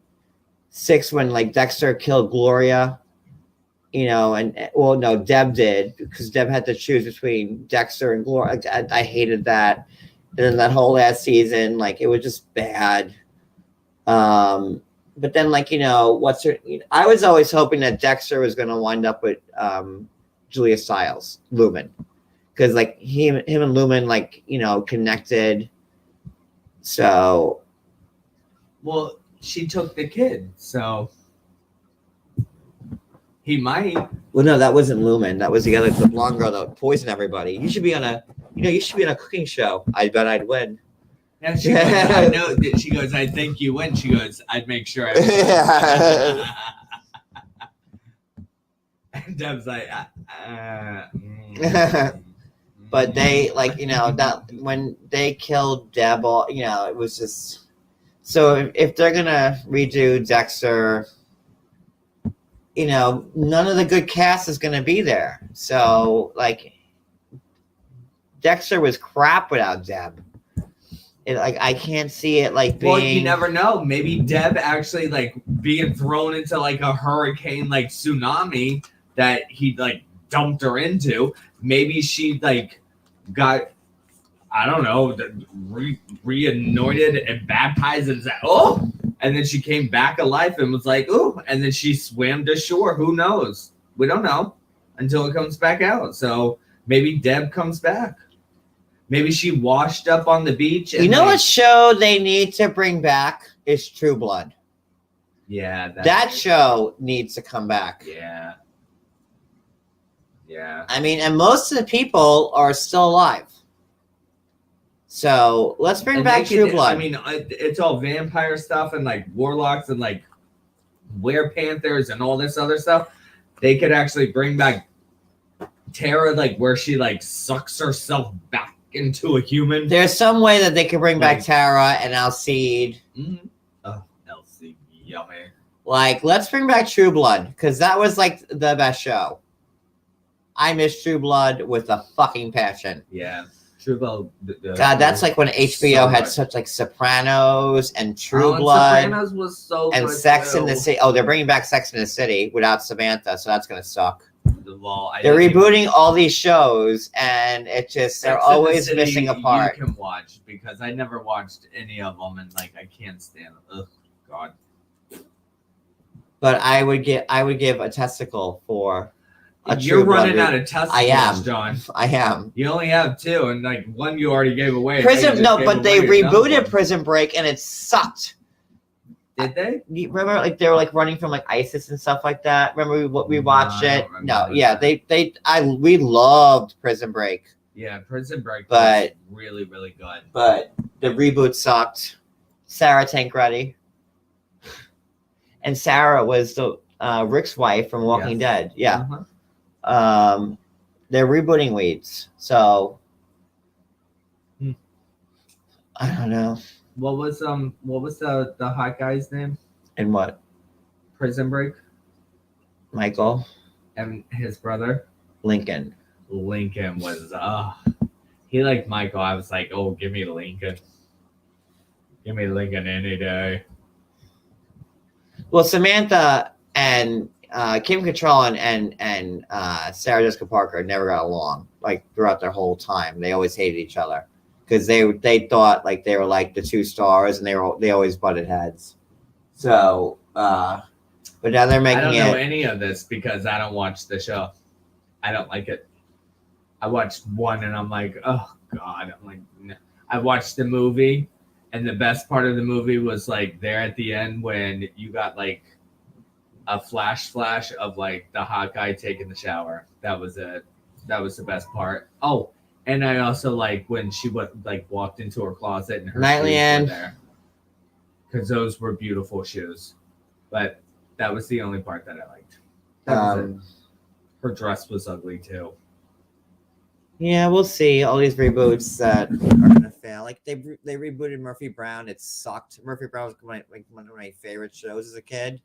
6 when like Dexter killed Gloria, you know, and well, no, Deb did because Deb had to choose between Dexter and Gloria. I hated that. And then that whole last season, like it was just bad. But then like, you know, I was always hoping that Dexter was going to wind up with Julia Stiles, Lumen. Because like him and Lumen, like, you know, connected. So, well, she took the kid, so he might. Well, no, that wasn't Lumen. That was the blonde girl that poisoned everybody. You should be on a cooking show. I bet I'd win. Yeah, she goes, I know. She goes, I think you win. She goes, I'd make sure I win. And Deb's like, But they, like, you know, that when they killed Deb, you know, it was just. So if they're gonna redo Dexter, you know, none of the good cast is gonna be there. So like, Dexter was crap without Deb. Like I can't see it like being. Well, you never know. Maybe Deb actually like being thrown into like a hurricane, like tsunami that he like dumped her into. Maybe she like got, I don't know, re-anointed and baptized and said, oh, and then she came back alive and was like, ooh, and then she swam to shore. Who knows? We don't know until it comes back out. So maybe Deb comes back. Maybe she washed up on the beach. And you know what show they need to bring back is True Blood. Yeah. That show needs to come back. Yeah. Yeah. I mean, and most of the people are still alive. So let's bring back True Blood. I mean, it's all vampire stuff and like warlocks and like werepanthers and all this other stuff. They could actually bring back Tara, like where she like sucks herself back into a human. There's some way that they could bring back Tara and Alcide. Mm-hmm. Oh, Alcide, yummy. Like, let's bring back True Blood because that was like the best show. I miss True Blood with a fucking passion. Yeah. True Blood. God, that's like when HBO had such like Sopranos and True Blood. Sopranos was so and good Sex too. in the City. Oh, they're bringing back Sex in the City without Samantha, so that's gonna suck. Well, they're rebooting all these shows, and it just they're always missing a part. You can watch because I never watched any of them, and like I can't stand them. Ugh, God. But I would give a testicle for. You're running out of testicles, I am, John. I am. You only have 2, and like one you already gave away. But they rebooted Prison Break, and it sucked. Did they? You remember, like they were like running from like ISIS and stuff like that. Remember we watched it? No, yeah, we loved Prison Break. Yeah, Prison Break was really, really good. But the reboot sucked. Sarah Tancredi, and Sarah was the Rick's wife from Walking Dead. Yeah. Uh-huh. They're rebooting Weeds, so I don't know. What was the hot guy's name? In what? Prison Break? Michael. And his brother? Lincoln was He liked Michael. I was like, oh, give me Lincoln. Give me Lincoln any day. Well, Samantha and Kim Cattrall and Sarah Jessica Parker never got along like throughout their whole time. They always hated each other because they thought like they were like the two stars, and they always butted heads. So, but now they're making it. I don't know any of this because I don't watch the show. I don't like it. I watched one and I'm like, oh God. I'm like, no. I watched the movie, and the best part of the movie was like there at the end when you got like a flash of like the hot guy taking the shower. That was it. That was the best part. Oh, and I also like when she walked into her closet and her Nightly shoes End. were there, because those were beautiful shoes. But that was the only part that I liked. That was it. Her dress was ugly too. Yeah, we'll see. All these reboots that are gonna fail. Like they rebooted Murphy Brown. It sucked. Murphy Brown was one of my favorite shows as a kid,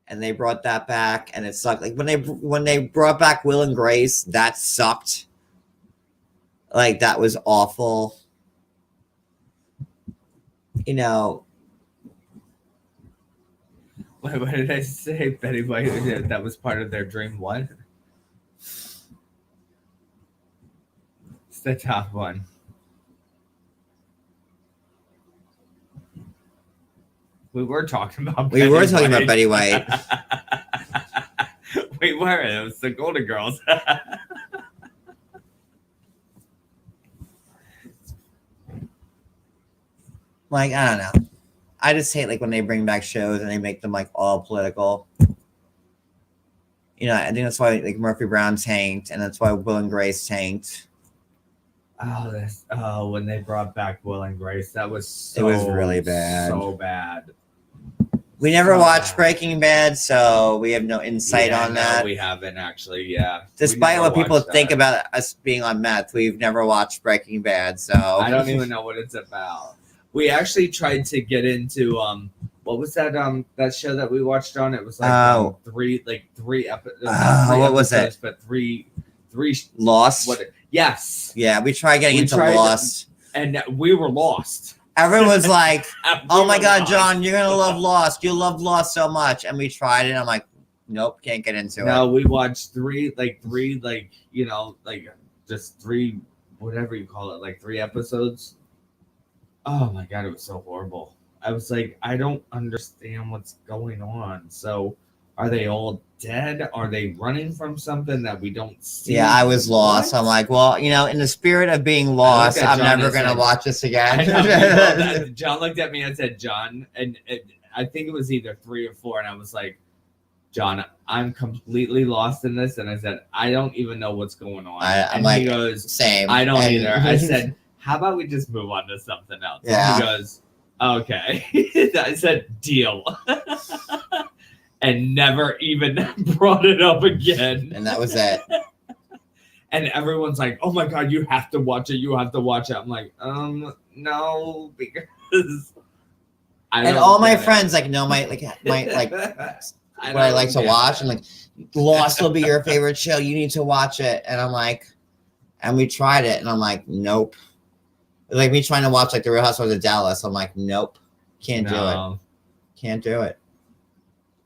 and they brought that back, and it sucked. Like when they brought back Will and Grace, that sucked. Like that was awful. You know. What did I say? Betty White, that was part of their dream. What? It's the top one. We were talking about We were talking about Betty White. We were. It was the Golden Girls. Like, I don't know. I just hate like when they bring back shows and they make them like all political. You know, I think that's why like Murphy Brown tanked, and that's why Will and Grace tanked. Oh, when they brought back Will and Grace, that was It was really bad. So bad. We never So watched bad. Breaking Bad, so we have no insight on no, that. we haven't actually. Yeah. Despite We what never people watched think that. about us being on meth, we've never watched Breaking Bad, so I don't even know what it's about. We actually tried to get into what was that that show that we watched on? It was like three episodes. What was it? But three Lost. What? Yes. Yeah, we tried getting into Lost, and we were lost. Everyone's like, "Oh We my were God, lost. John, you're gonna love Lost. You love Lost so much." And we tried it. And I'm like, "Nope, can't get into it." No, we watched three, just three, whatever you call it, like 3 episodes. Oh my God, it was so horrible. I was like, I don't understand what's going on. So, are they all dead? Are they running from something that we don't see? Yeah, I was lost. What? I'm like, well, you know, in the spirit of being lost, at I'm John never and gonna said- watch this again. I know, John looked at me and said, John, and I think it was either 3 or 4, and I was like, John, I'm completely lost in this. And I said, I don't even know what's going on. I'm and like, he goes, Same. I don't And- either. I said, how about we just move on to something else? Yeah. And he goes, okay. I said, deal. And never even brought it up again. and that was it. And everyone's like, oh my God, you have to watch it. You have to watch it. I'm like, no, because And all my friends like know my what I like to watch. I'm like, Lost will be your favorite show. You need to watch it. And I'm like, and we tried it, and I'm like, nope. It's like me trying to watch like The Real Housewives of Dallas. I'm like, nope, can't do it. Can't do it.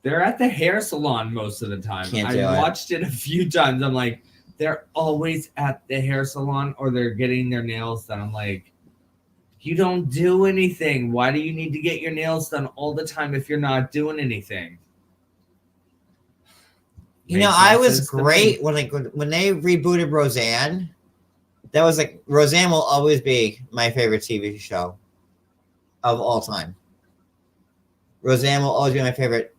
They're at the hair salon most of the time. Can't do I it. watched it a few times. I'm like, they're always at the hair salon or they're getting their nails done. I'm like, you don't do anything. Why do you need to get your nails done all the time if you're not doing anything? You know, Makes I no was sense to great me. when they rebooted Roseanne. That was like Roseanne will always be my favorite TV show of all time. Roseanne will always be my favorite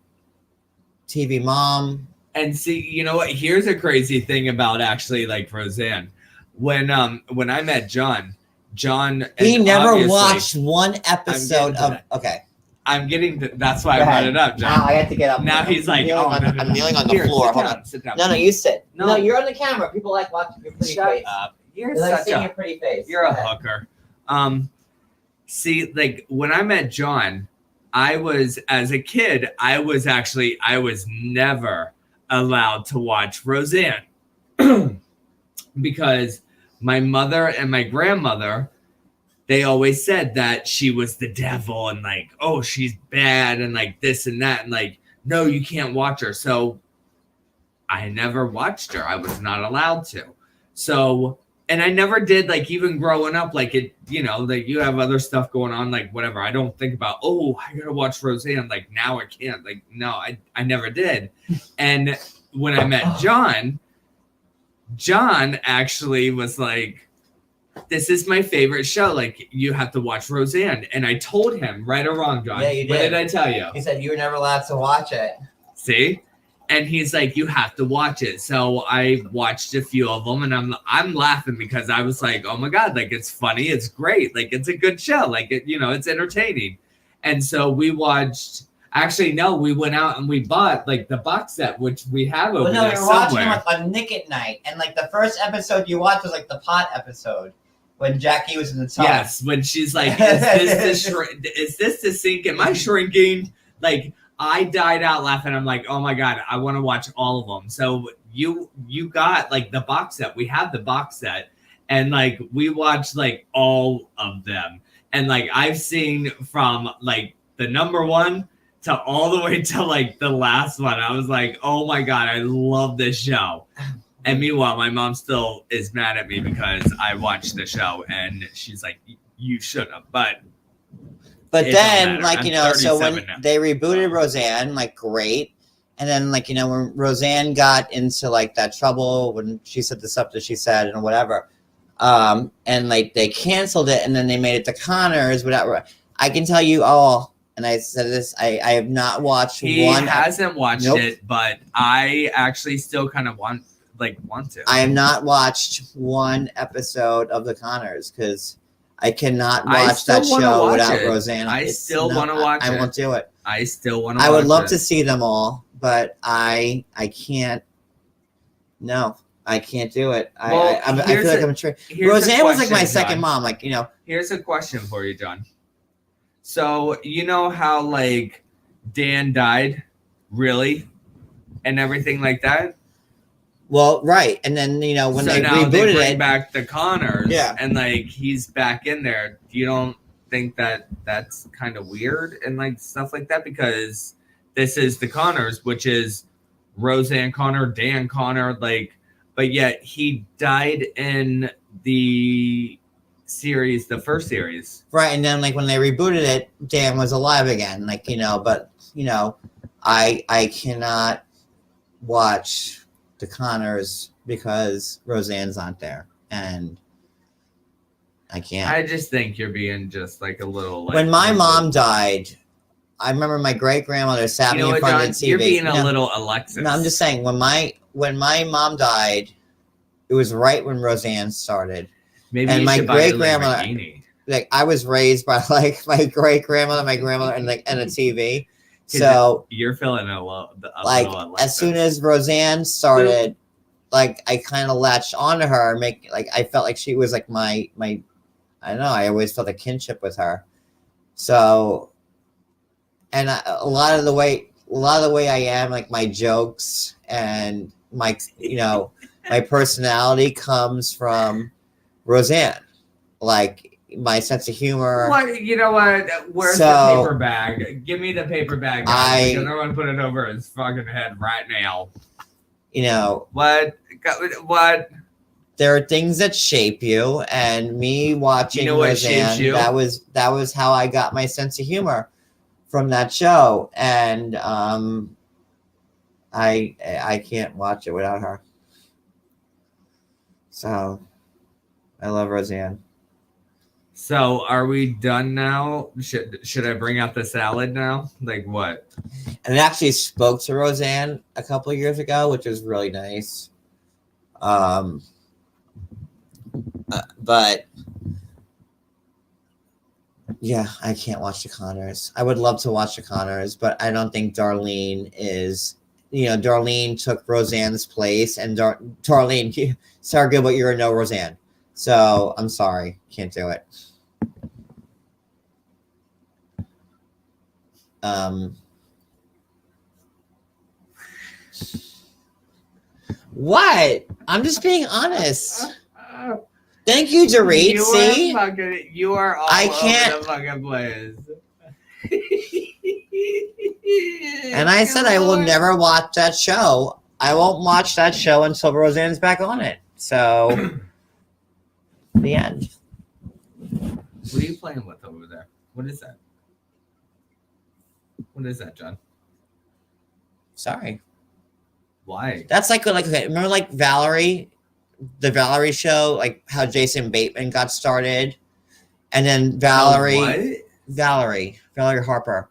TV mom. And see, you know what? Here's a crazy thing about actually like Roseanne. When I met John, He and never obviously- watched one episode to of. that. Okay. I'm getting to, that's why I Go brought ahead. it up, Now John. I have to get up. Now he's like, I'm kneeling on the Here, floor. Sit Hold down, on. sit down. No, you sit. No. No, you're on the camera. People like watching your pretty Shut face. up. You're They like such seeing a your pretty face. You're a Go ahead. hooker. See, like when I met John, I was as a kid, I was never allowed to watch Roseanne because my mother and my grandmother, they always said that she was the devil and like, oh, she's bad and like this and that. And like, no, you can't watch her. So I never watched her. I was not allowed to. So, and I never did, like, even growing up, like, it, you know, like, you have other stuff going on, like, whatever. I don't think about, oh, I gotta watch Roseanne. Like, now I can't. Like, no, I never did. And when I met John actually was like, this is my favorite show. Like, you have to watch Roseanne. And I told him, right or wrong, John. Yeah, you did. What did I tell you? He said you were never allowed to watch it. See? And he's like, you have to watch it. So I watched a few of them, and I'm laughing because I was like, oh my God, like, it's funny, it's great, like, it's a good show, like, it, you know, it's entertaining. And so we watched. Actually, no, we went out and we bought like the box set, which we have over there we were somewhere. watching them on Nick at Night, and like the first episode you watched was like the pot episode when Jackie was in the tub. Yes, when she's like, is this the sink? Am I shrinking? Like, I died out laughing. I'm like, oh my God, I want to watch all of them. So you got like the box set. We have the box set, and like we watched like all of them. And like I've seen from like the number one to all the way to like the last one. I was like, oh my God, I love this show. And meanwhile, my mom still is mad at me because I watched the show, and she's like, you should have. But it then, like, you know, so when now. they rebooted Roseanne, like, great. And then, like, you know, when Roseanne got into, like, that trouble when she said the stuff that she said and whatever, and, like, they canceled it, and then they made it to Connors without, I can tell you all, and I said this, I have not watched he one. He hasn't watched it, but I actually still kind of want to. I have not watched one episode of the Connors because I cannot watch that show without Roseanne. I still want to watch it. I won't do it. I still want to watch it. I would love to see them all, but I can't. No, I can't do it. I feel like I'm trying. Roseanne was like my second mom. Like, you know. Here's a question for you, John. So, you know how, like, Dan died, really? And everything like that? Well, right. And then, you know, when they rebooted they bring back the Connors, yeah, and like he's back in there. You don't think that that's kind of weird and like stuff like that? Because this is the Connors, which is Roseanne Connor, Dan Connor, like, but yet he died in the series, the first series. Right. And then, like, when they rebooted it, Dan was alive again. Like, you know, but, you know, I cannot watch the Connors because Roseanne's not there, and I can't. I just think you're being just like a little. Like, when my mom died, I remember my great grandmother sat me in front of the TV. You're being a little Alexis. No, I'm just saying when my mom died, it was right when Roseanne started. Maybe and you my great grandmother, like I was raised by like my great grandmother, my grandmother, and like and a TV. So you're feeling a little as soon as Roseanne started, like I kind of latched onto her, I felt like she was like my I don't know, I always felt a kinship with her. So, and a lot of the way I am, like my jokes and my, you know, my personality comes from Roseanne, like my sense of humor. What, you know what? Where's the paper bag? Give me the paper bag. I don't want to put it over his fucking head right now. You know what? There are things that shape you, and me watching Roseanne, that was how I got my sense of humor from that show, and I can't watch it without her. So I love Roseanne. So are we done now? Should I bring out the salad now? Like what? And I actually spoke to Roseanne a couple of years ago, which was really nice. But yeah, I can't watch the Connors. I would love to watch the Connors, but I don't think Darlene is. You know, Darlene took Roseanne's place, and Darlene, sorry, good, but you're no Roseanne. So I'm sorry, can't do it. What? I'm just being honest. Thank you, Dorit. You See? you are all I can't- over the fucking place. And I said I will never watch that show. I won't watch that show until Roseanne's back on it. So, the end. What are you playing with over there? What is that? What is that, John? Sorry. Why? That's like okay, remember like Valerie, the Valerie show, like how Jason Bateman got started, and then Valerie Harper,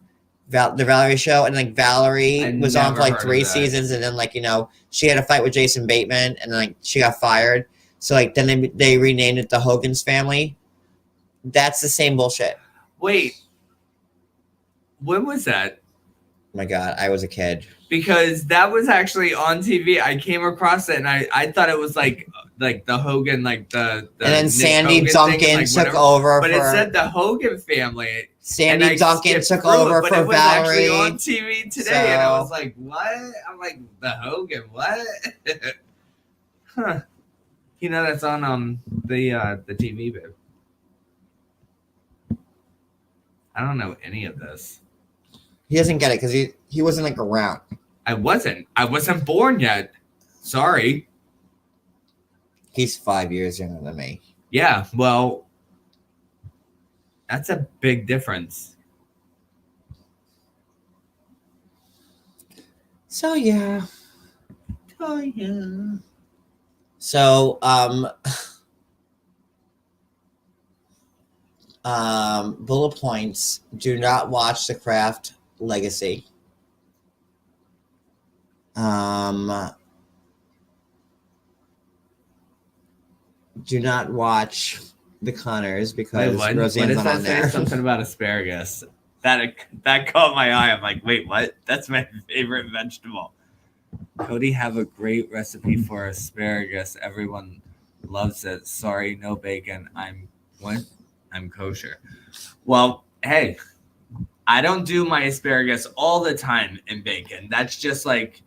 the Valerie show, and like Valerie was on for like 3 seasons, and then like she had a fight with Jason Bateman, and then like she got fired. So like then they renamed it the Hogan's Family. That's the same bullshit. Wait, when was that? Oh my God, I was a kid. Because that was actually on TV. I came across it and I thought it was like the Hogan, like the and then Nick Sandy Hogan Duncan thing, like took whatever. over. But for, it said the Hogan family. Sandy Duncan took over but for it was Valerie. actually on TV today, and I was like, "What?" I'm like, "The Hogan, what?" Huh? That's on the TV, babe. I don't know any of this. He doesn't get it because he wasn't like around. I wasn't born yet. Sorry. He's 5 years younger than me. Yeah, well, that's a big difference. So yeah. Oh yeah. So bullet points. Do not watch The Craft Legacy. Do not watch The Conners because Roseanne's not on there. Something about asparagus. That caught my eye. I'm like, wait, what? That's my favorite vegetable. Cody have a great recipe for asparagus. Everyone loves it. Sorry, no bacon. I'm kosher. Well, hey, I don't do my asparagus all the time in bacon. That's just like,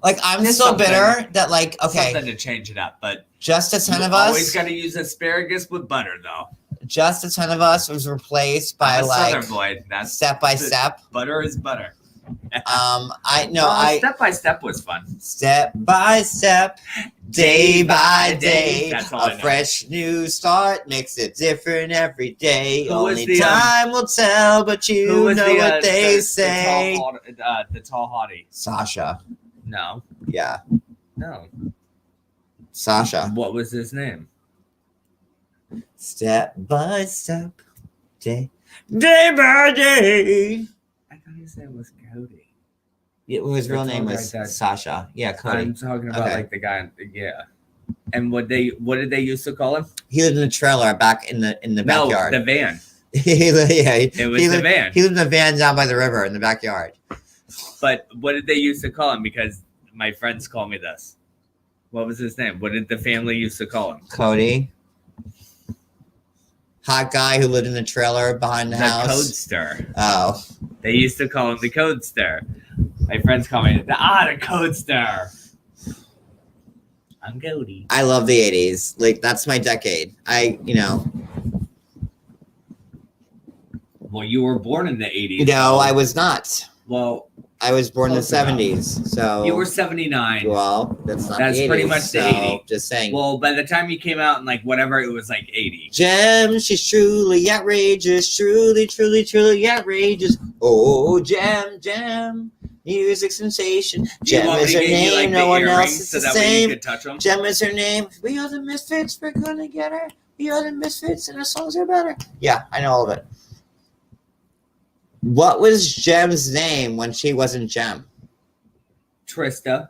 Like I'm so bitter that like something to change it up, but just a ton of us always got to use asparagus with butter though. Just a ton of us was replaced by like Southern boy. That's step by step. Butter is butter. Step by step was fun. Step by step, day by day, That's all a fresh new start makes it different every day. Only time will tell, but you know what they say. The tall hottie. Sasha. No. Yeah. No. Sasha. What was his name? Step by step, day by day. I thought his name was Cody. Yeah, his real name was Sasha. Yeah, Cody. I'm talking about like the guy. Yeah. And what did they used to call him? He lived in a trailer back in the backyard. No, the van. It was the van. He lived in a van down by the river in the backyard. But what did they used to call him? Because my friends call me this. What was his name? What did the family used to call him? Cody. Hot guy who lived in the trailer behind the house. The Codester. Oh. They used to call him the Codester. My friends call me the Codester. I'm Cody. I love the 80s. Like, that's my decade. Well, you were born in the 80s. No, I was not. Well, I was born in the 70s. So you were 79. Well, that's not That's the 80s, pretty much the 80s. Just saying. Well, by the time you came out in like whatever, it was like 80. Gem, she's truly outrageous. Truly, truly, truly outrageous. Oh, Gem. Music sensation. Gem is her name. Like, no one else is the same. Gem is her name. We are the misfits. We're gonna get her. We are the misfits, and our songs are better. Yeah, I know all of it. What was Gem's name when she wasn't Gem? Trista.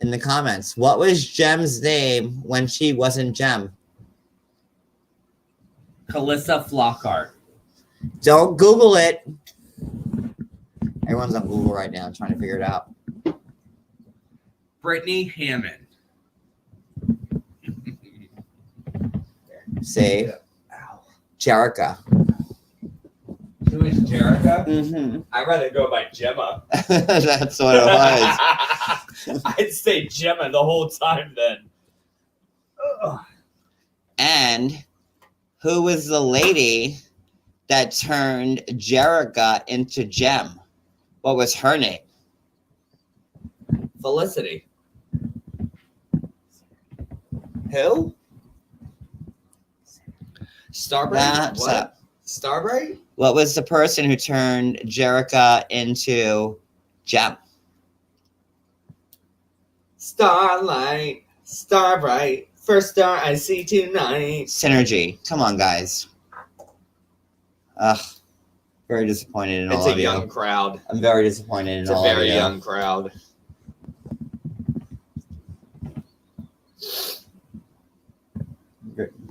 In the comments, what was Gem's name when she wasn't Gem? Calissa Flockhart. Don't Google it. Everyone's on Google right now trying to figure it out. Brittany Hammond. Say, Jerica. Who is Jerica? Mm-hmm. I'd rather go by Gemma. That's what it was. I'd say Gemma the whole time then. Ugh. And who was the lady that turned Jerica into Gem? What was her name? Felicity. Who? Starbright? What? Starbright? What was the person who turned Jerica into Gem? Starlight, Starbright, first star I see tonight. Synergy. Come on, guys. Ugh. Very disappointed in all It's a of you. young crowd. I'm very disappointed in It's a all of you. very young crowd.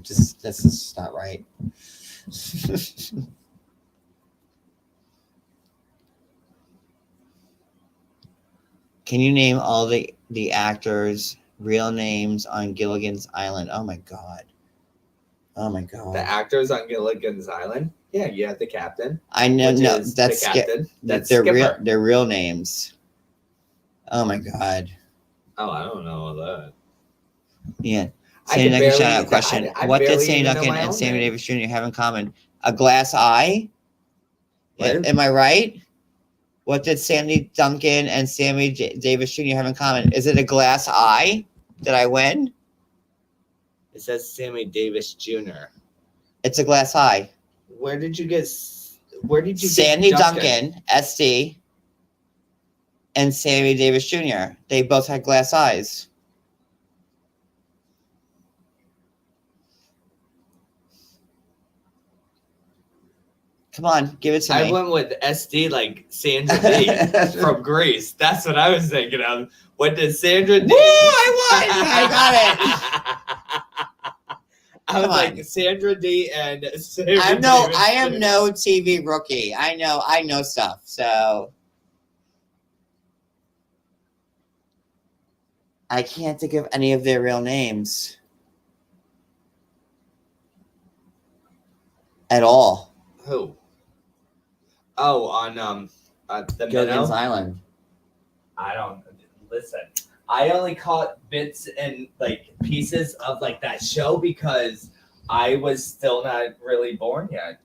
This is not right. Can you name all the actors' real names on Gilligan's Island? Oh my god. Oh my god. The actors on Gilligan's Island? Yeah, you have the captain. I know. Which No, is that's the captain. That's their Skipper. real names. Oh my god. Oh, I don't know all that. Yeah. I Sandy can Duncan shout barely- out question. I What did barely Sandy even know Duncan my and own Sammy name. Davis Jr. have in common? A glass eye? What? Am I right? What did Sandy Duncan and Sammy Davis Jr. have in common? Is it a glass eye? Did I win? It says Sammy Davis Jr. It's a glass eye. Where did you get Sandy Duncan? Duncan, SD, and Sammy Davis Jr. They both had glass eyes. Come on, give it to me. I went with SD like Sandra D from Greece. That's what I was thinking of. What did Sandra D? Woo! I won! I got it. I was Come like on. Sandra D and Sarah I am Davis. no TV rookie. I know stuff. So I can't think of any of their real names at all. Who? Oh, on the Gilligan's minnow. Island. I don't listen. I only caught bits and like pieces of like that show because I was still not really born yet.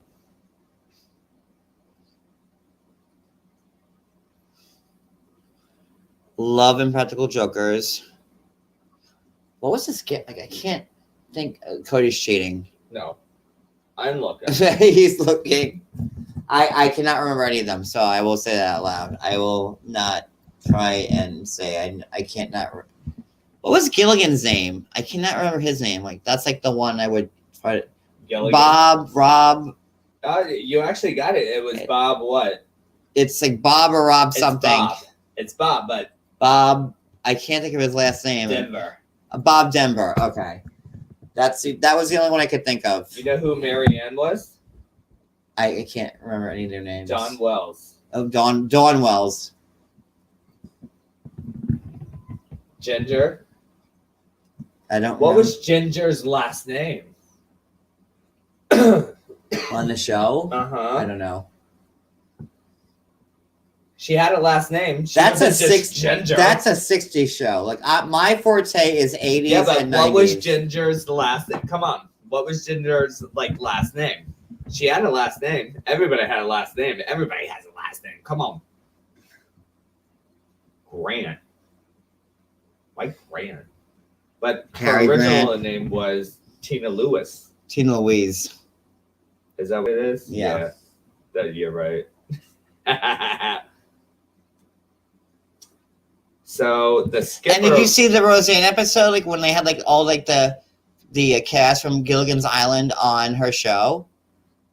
Love Impractical Jokers. What was this? Like I can't think. Cody's cheating. No, I'm looking. He's looking. I cannot remember any of them, so I will say that out loud. I will not try and say I can't not. What was Gilligan's name? I cannot remember his name. Like that's like the one I would try to. Gilligan. Rob. You actually got it. It was Bob. What? It's like Bob or Rob something. It's Bob, but Bob. I can't think of his last name. Denver. Bob Denver. Okay, that was the only one I could think of. You know who Mary Ann was? I can't remember any of their names. Dawn Wells. Oh, Dawn Wells. Ginger. I don't. What remember. was Ginger's last name? On the show? I don't know. She had a last name. That's a Ginger. That's a 60s show. Like my forte is 80s Yeah, but and 90s. what was Ginger's last name? Come on. What was Ginger's last name? She had a last name. Everybody had a last name. Everybody has a last name. Come on. Grant. Why Grant? But Cary her original Grant. name was Tina Lewis. Tina Louise. Is that what it is? Yeah. That you're right. So the skipper. And did you see the Roseanne episode? Like when they had like all like the cast from Gilligan's Island on her show?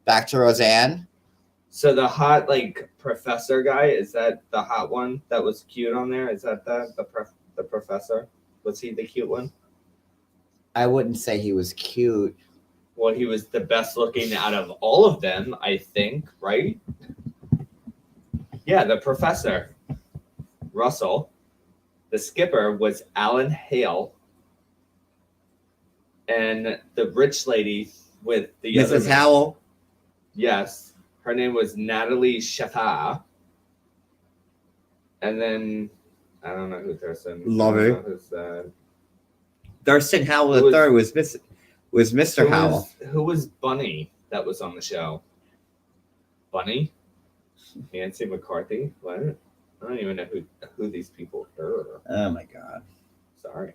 Back to Roseanne. So the hot professor guy, is that the hot one that was cute on there? Is that the professor? Was he the cute one? I wouldn't say he was cute. Well, he was the best looking out of all of them, I think, right? Yeah, the professor. Russell. The skipper was Alan Hale. And the rich lady with the other Mrs. Howell. Yes. Her name was Natalie Shaffer. And then I don't know who Thurston. Love I it. don't know who's that. Thurston Howell Who was- III was Mr. Howell. Who was Bunny that was on the show? Bunny? Nancy McCarthy? What? I don't even know who these people are. Oh my god. Sorry.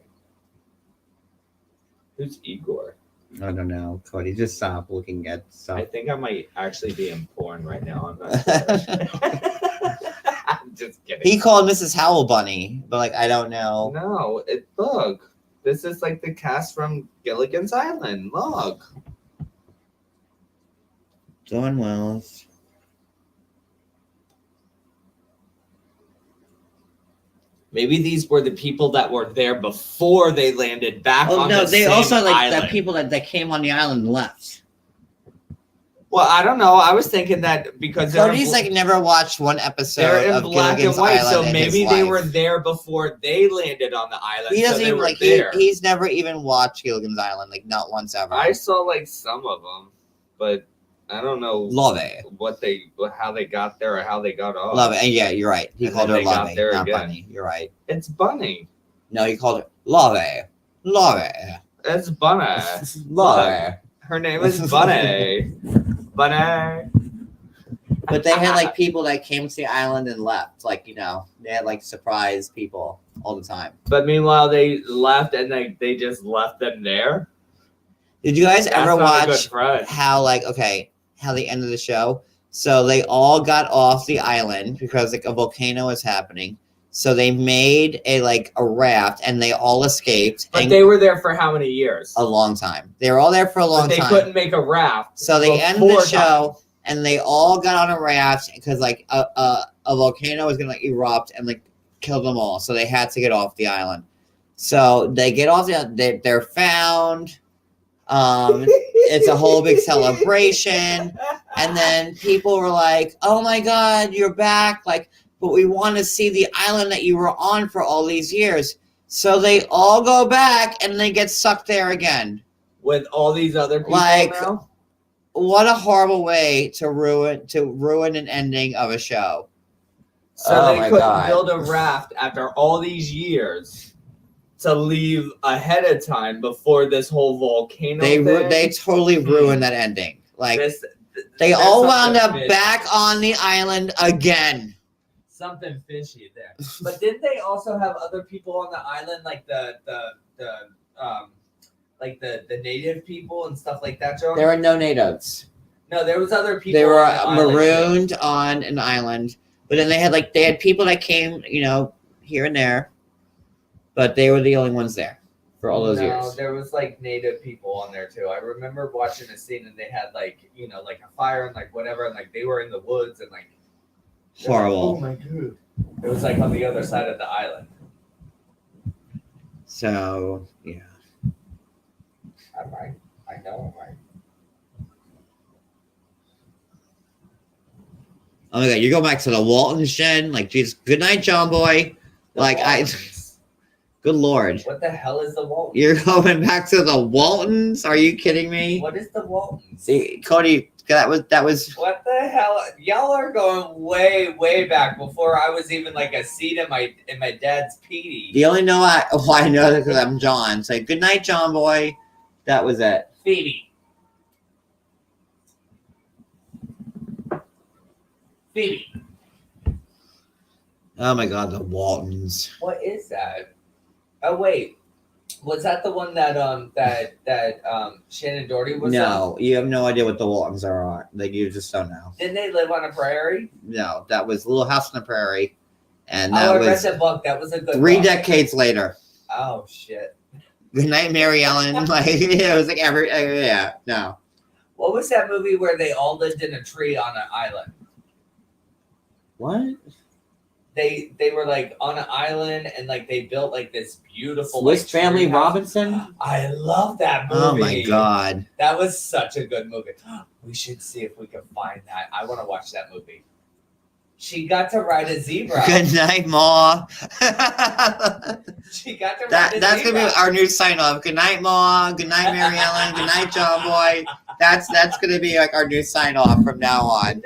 Who's Igor? I don't know, Cody. Just stop looking at I stuff. think I might actually be in porn right now. I'm not sure. I'm just kidding. He called Mrs. Howell Bunny, but like I don't know. No, look. This is like the cast from Gilligan's Island. Look. Dawn Wells. Maybe these were the people that were there before they landed back Oh on no, the they same also like island. the people that came on the island and left. Well, I don't know. I was thinking that because Cody's like never watched one episode they're in of black Gilligan's and white, Island so in maybe his they life. were there before they landed on the island. He so doesn't they even were like there. he's never even watched Gilligan's Island, like not once ever. I saw like some of them, but I don't know Love it. how they got there or how they got off. Love it. And yeah, you're right. He And called then her they got Love it, there not again. Bunny. You're right. It's Bunny. No, he called her Love it. Love it. It's Bunny. Love it. Her name is Bunny. Bunny. But they had like people that came to the island and left. Like, you know, they had like surprise people all the time. But meanwhile, they left and they just left them there. Did you guys That's ever not a watch good friend. how the end of the show? So they all got off the island because like a volcano was happening. So they made a raft and they all escaped. But and they were there for how many years? a long time. They were all there for a long But they time. couldn't make a raft. So they ended the before show and they all got on a raft because like a volcano was gonna erupt and like kill them all. So they had to get off the island. So they get off the island. They're found. It's a whole big celebration. And then people were like, "Oh my God, you're back!" Like, but we want to see the island that you were on for all these years. So they all go back and they get sucked there again. With all these other people Like, now? What a horrible way to ruin an ending of a show. So Oh they my couldn't God. build a raft after all these years to leave ahead of time before this whole volcano thing? They totally ruined that ending. Like they there's all wound up something fishy. back on the island again. Something fishy there. But didn't they also have other people on the island, like the native people and stuff like that, Joe? There were no natives. No, there was other people. They were on the island, too. marooned on an island, but then they had people that came, here and there, but they were the only ones there for all those years. No, there was like native people on there too. I remember watching a scene and they had like a fire and like whatever, and like they were in the woods and like they were like, Horrible. oh my God! It was like on the other side of the island. So yeah. I'm right. I know I'm right. Oh my God, you go back to the Waltons, Jen. Like, Jesus, good night, John Boy. The Like, Waltons. Good Lord. What the hell is the Waltons? You're going back to the Waltons? Are you kidding me? What is the Waltons? See, Cody, that was What the hell? Y'all are going way, way back before I was even like a seat in my dad's PD. the only why I know that because I'm John. Say good night, John Boy. That was it. Phoebe. Oh my God, the Waltons. What is that? Oh wait, was that the one that Shannon Doherty was on? No, you have no idea what the Waltons are on. Like you just don't know. Didn't they live on a prairie? No, that was Little House on the Prairie, and Oh, that I read was that book. That was a good 3 book. decades later. Oh shit! Good night, Mary Ellen. Like it was like no. What was that movie where they all lived in a tree on an island? What? They were like on an island and like they built like this beautiful Swiss like, Family treehouse. Robinson? I love that movie. Oh my God. That was such a good movie. We should see if we can find that. I want to watch that movie. She got to ride a zebra. Good night, Ma. She got to ride a That's zebra. gonna be our new sign off. Good night, Ma. Good night, Mary Ellen. Good night, John Boy. That's gonna be like our new sign off from now on.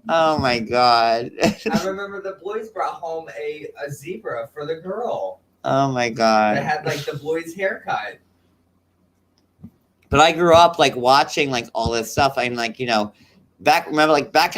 Oh my god. I remember the boys brought home a zebra for the girl. Oh my That god. had like the boy's haircut. But I grew up like watching like all this stuff. I'm like, back in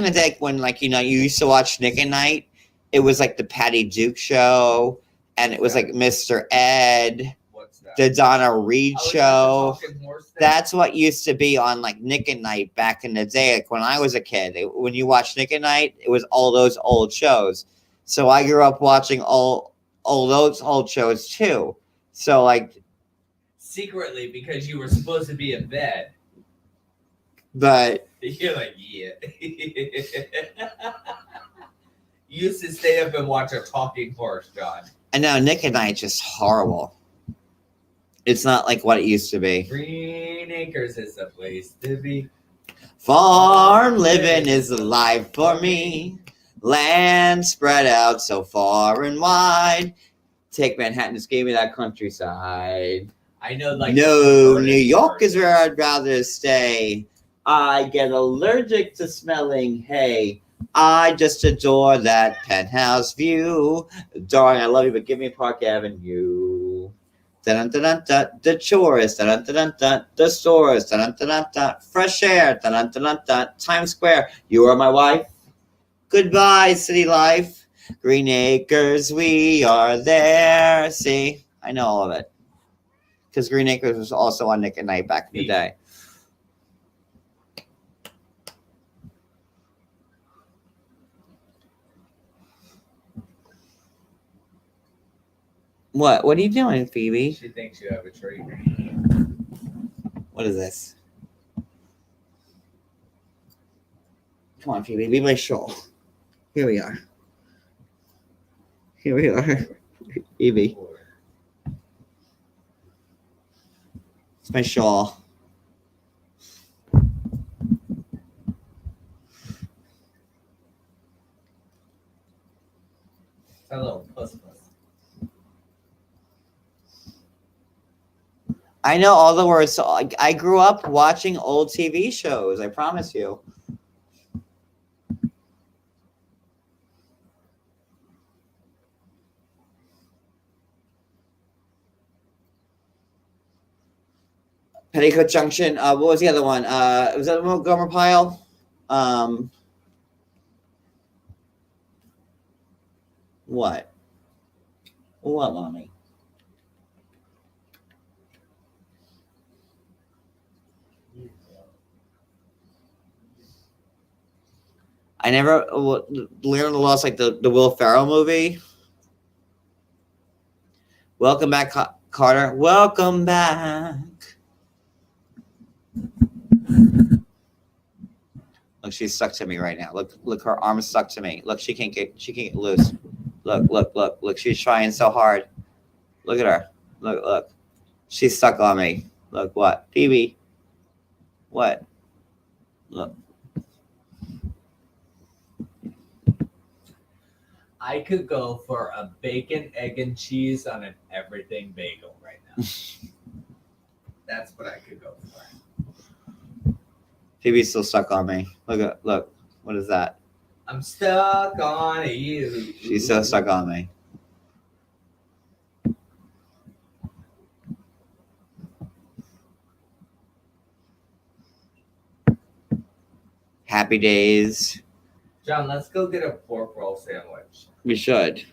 the day when you used to watch Nick at Night, it was like the Patty Duke show, and it was like Mr. Ed, What's that? the Donna Reed Oh, is that the show. talking horse thing? That's what used to be on like Nick at Night back in the day. Like when I was a kid, when you watched Nick at Night, it was all those old shows. So I grew up watching all those old shows too. So like, secretly because you were supposed to be in bed. but You're like, yeah. You used to stay up and watch a talking horse, John. and now Nick at Night's just horrible. It's not like what it used to be. Green Acres is the place to be. Farm living is the life for me. Land spread out so far and wide. Take Manhattan, just gave me that countryside. I know, like, No, New York is where I'd rather stay. I get allergic to smelling hay. I just adore that penthouse view. Darling, I love you, but give me Park Avenue. Dun, dun, dun, dun, the chores, dun, dun, dun, dun, the stores, dun, dun, dun, dun, fresh air, dun, dun, dun, dun, Times Square. You are my wife. Goodbye, city life. Green Acres, we are there. See, I know all of it. Because Green Acres was also on Nick at Night back in the day. What? What are you doing, Phoebe? She thinks you have a tree. What is this? Come on, Phoebe, be my shawl. Here we are. Here we are. Phoebe. It's my shawl. Hello, puss puss. I know all the words. So I grew up watching old TV shows. I promise you. Petticoat Junction. What was the other one? Was that Gomer Pyle? What? What, mommy? I never learned the loss like the Will Ferrell movie. Welcome back, Carter. Welcome back. Look, she's stuck to me right now. Look, her arm is stuck to me. Look, she can't get loose. Look. She's trying so hard. Look at her. Look. She's stuck on me. Look, what? Phoebe. What? Look. I could go for a bacon, egg, and cheese on an everything bagel right now. That's what I could go for. Phoebe's still stuck on me. Look. What is that? I'm stuck on you. She's so stuck on me. Happy days. John, let's go get a pork roll sandwich. We should.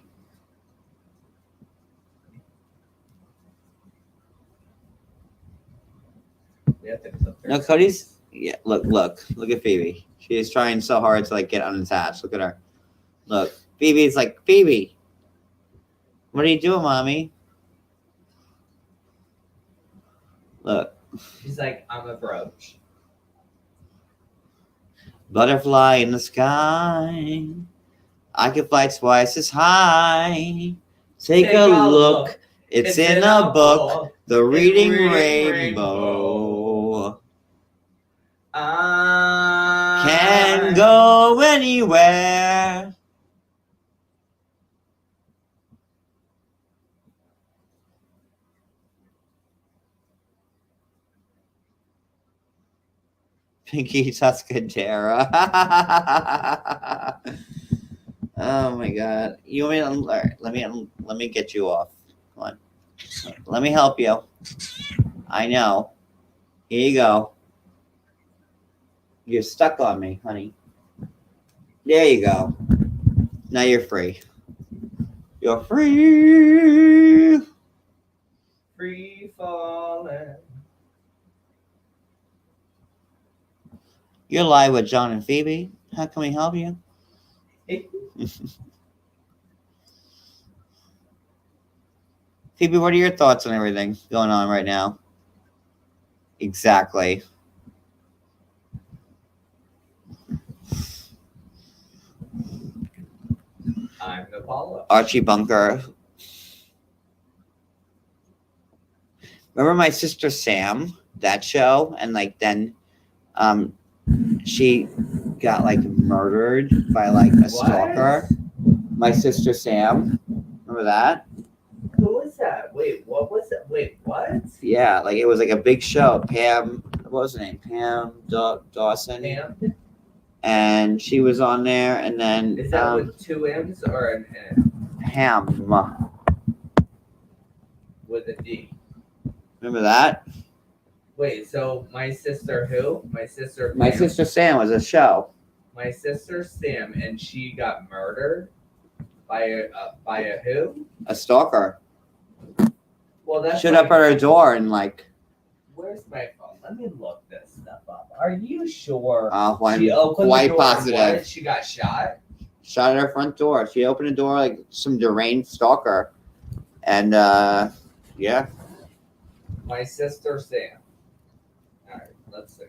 We have to cook No, Cody's. Yeah, look at Phoebe. She is trying so hard to like get unattached. Look at her. Look, Phoebe's like, Phoebe, what are you doing, mommy? Look. She's like, I'm a brooch. Butterfly in the sky. I can fly twice as high. Take a look. It's in a book. The Reading Rainbow. Can go anywhere. Pinky Tuscadera. Oh my god. You want me to, all right, let me get you off. Come on. Let me help you. I know. Here you go. You're stuck on me, honey. There you go. Now you're free. You're free. Free falling. You're live with John and Phoebe. How can we help you? Phoebe, what are your thoughts on everything going on right now? Exactly. I'm the Apollo. Archie Bunker. Remember My Sister Sam, that show? And like then she got like murdered by like a stalker. My Sister Sam. Remember that? Who was that? Wait, what was that? Wait, what? Yeah, like it was like a big show. Pam, what was her name? Pam Dawson. Pam? And she was on there, and then Is that with two M's or an N? Pam. With a D. Remember that? Wait, so my sister who? My sister My Pam? Sister Sam was a show. My sister Sam, and she got murdered by a who? A stalker. Well, that's Showed up at her door and like. Where's my phone? Let me look this stuff up. Are you sure? I'm She opened quite the door and positive. what? She got shot? Shot at her front door. She opened the door like some deranged stalker. And yeah. My sister Sam. All right, let's see.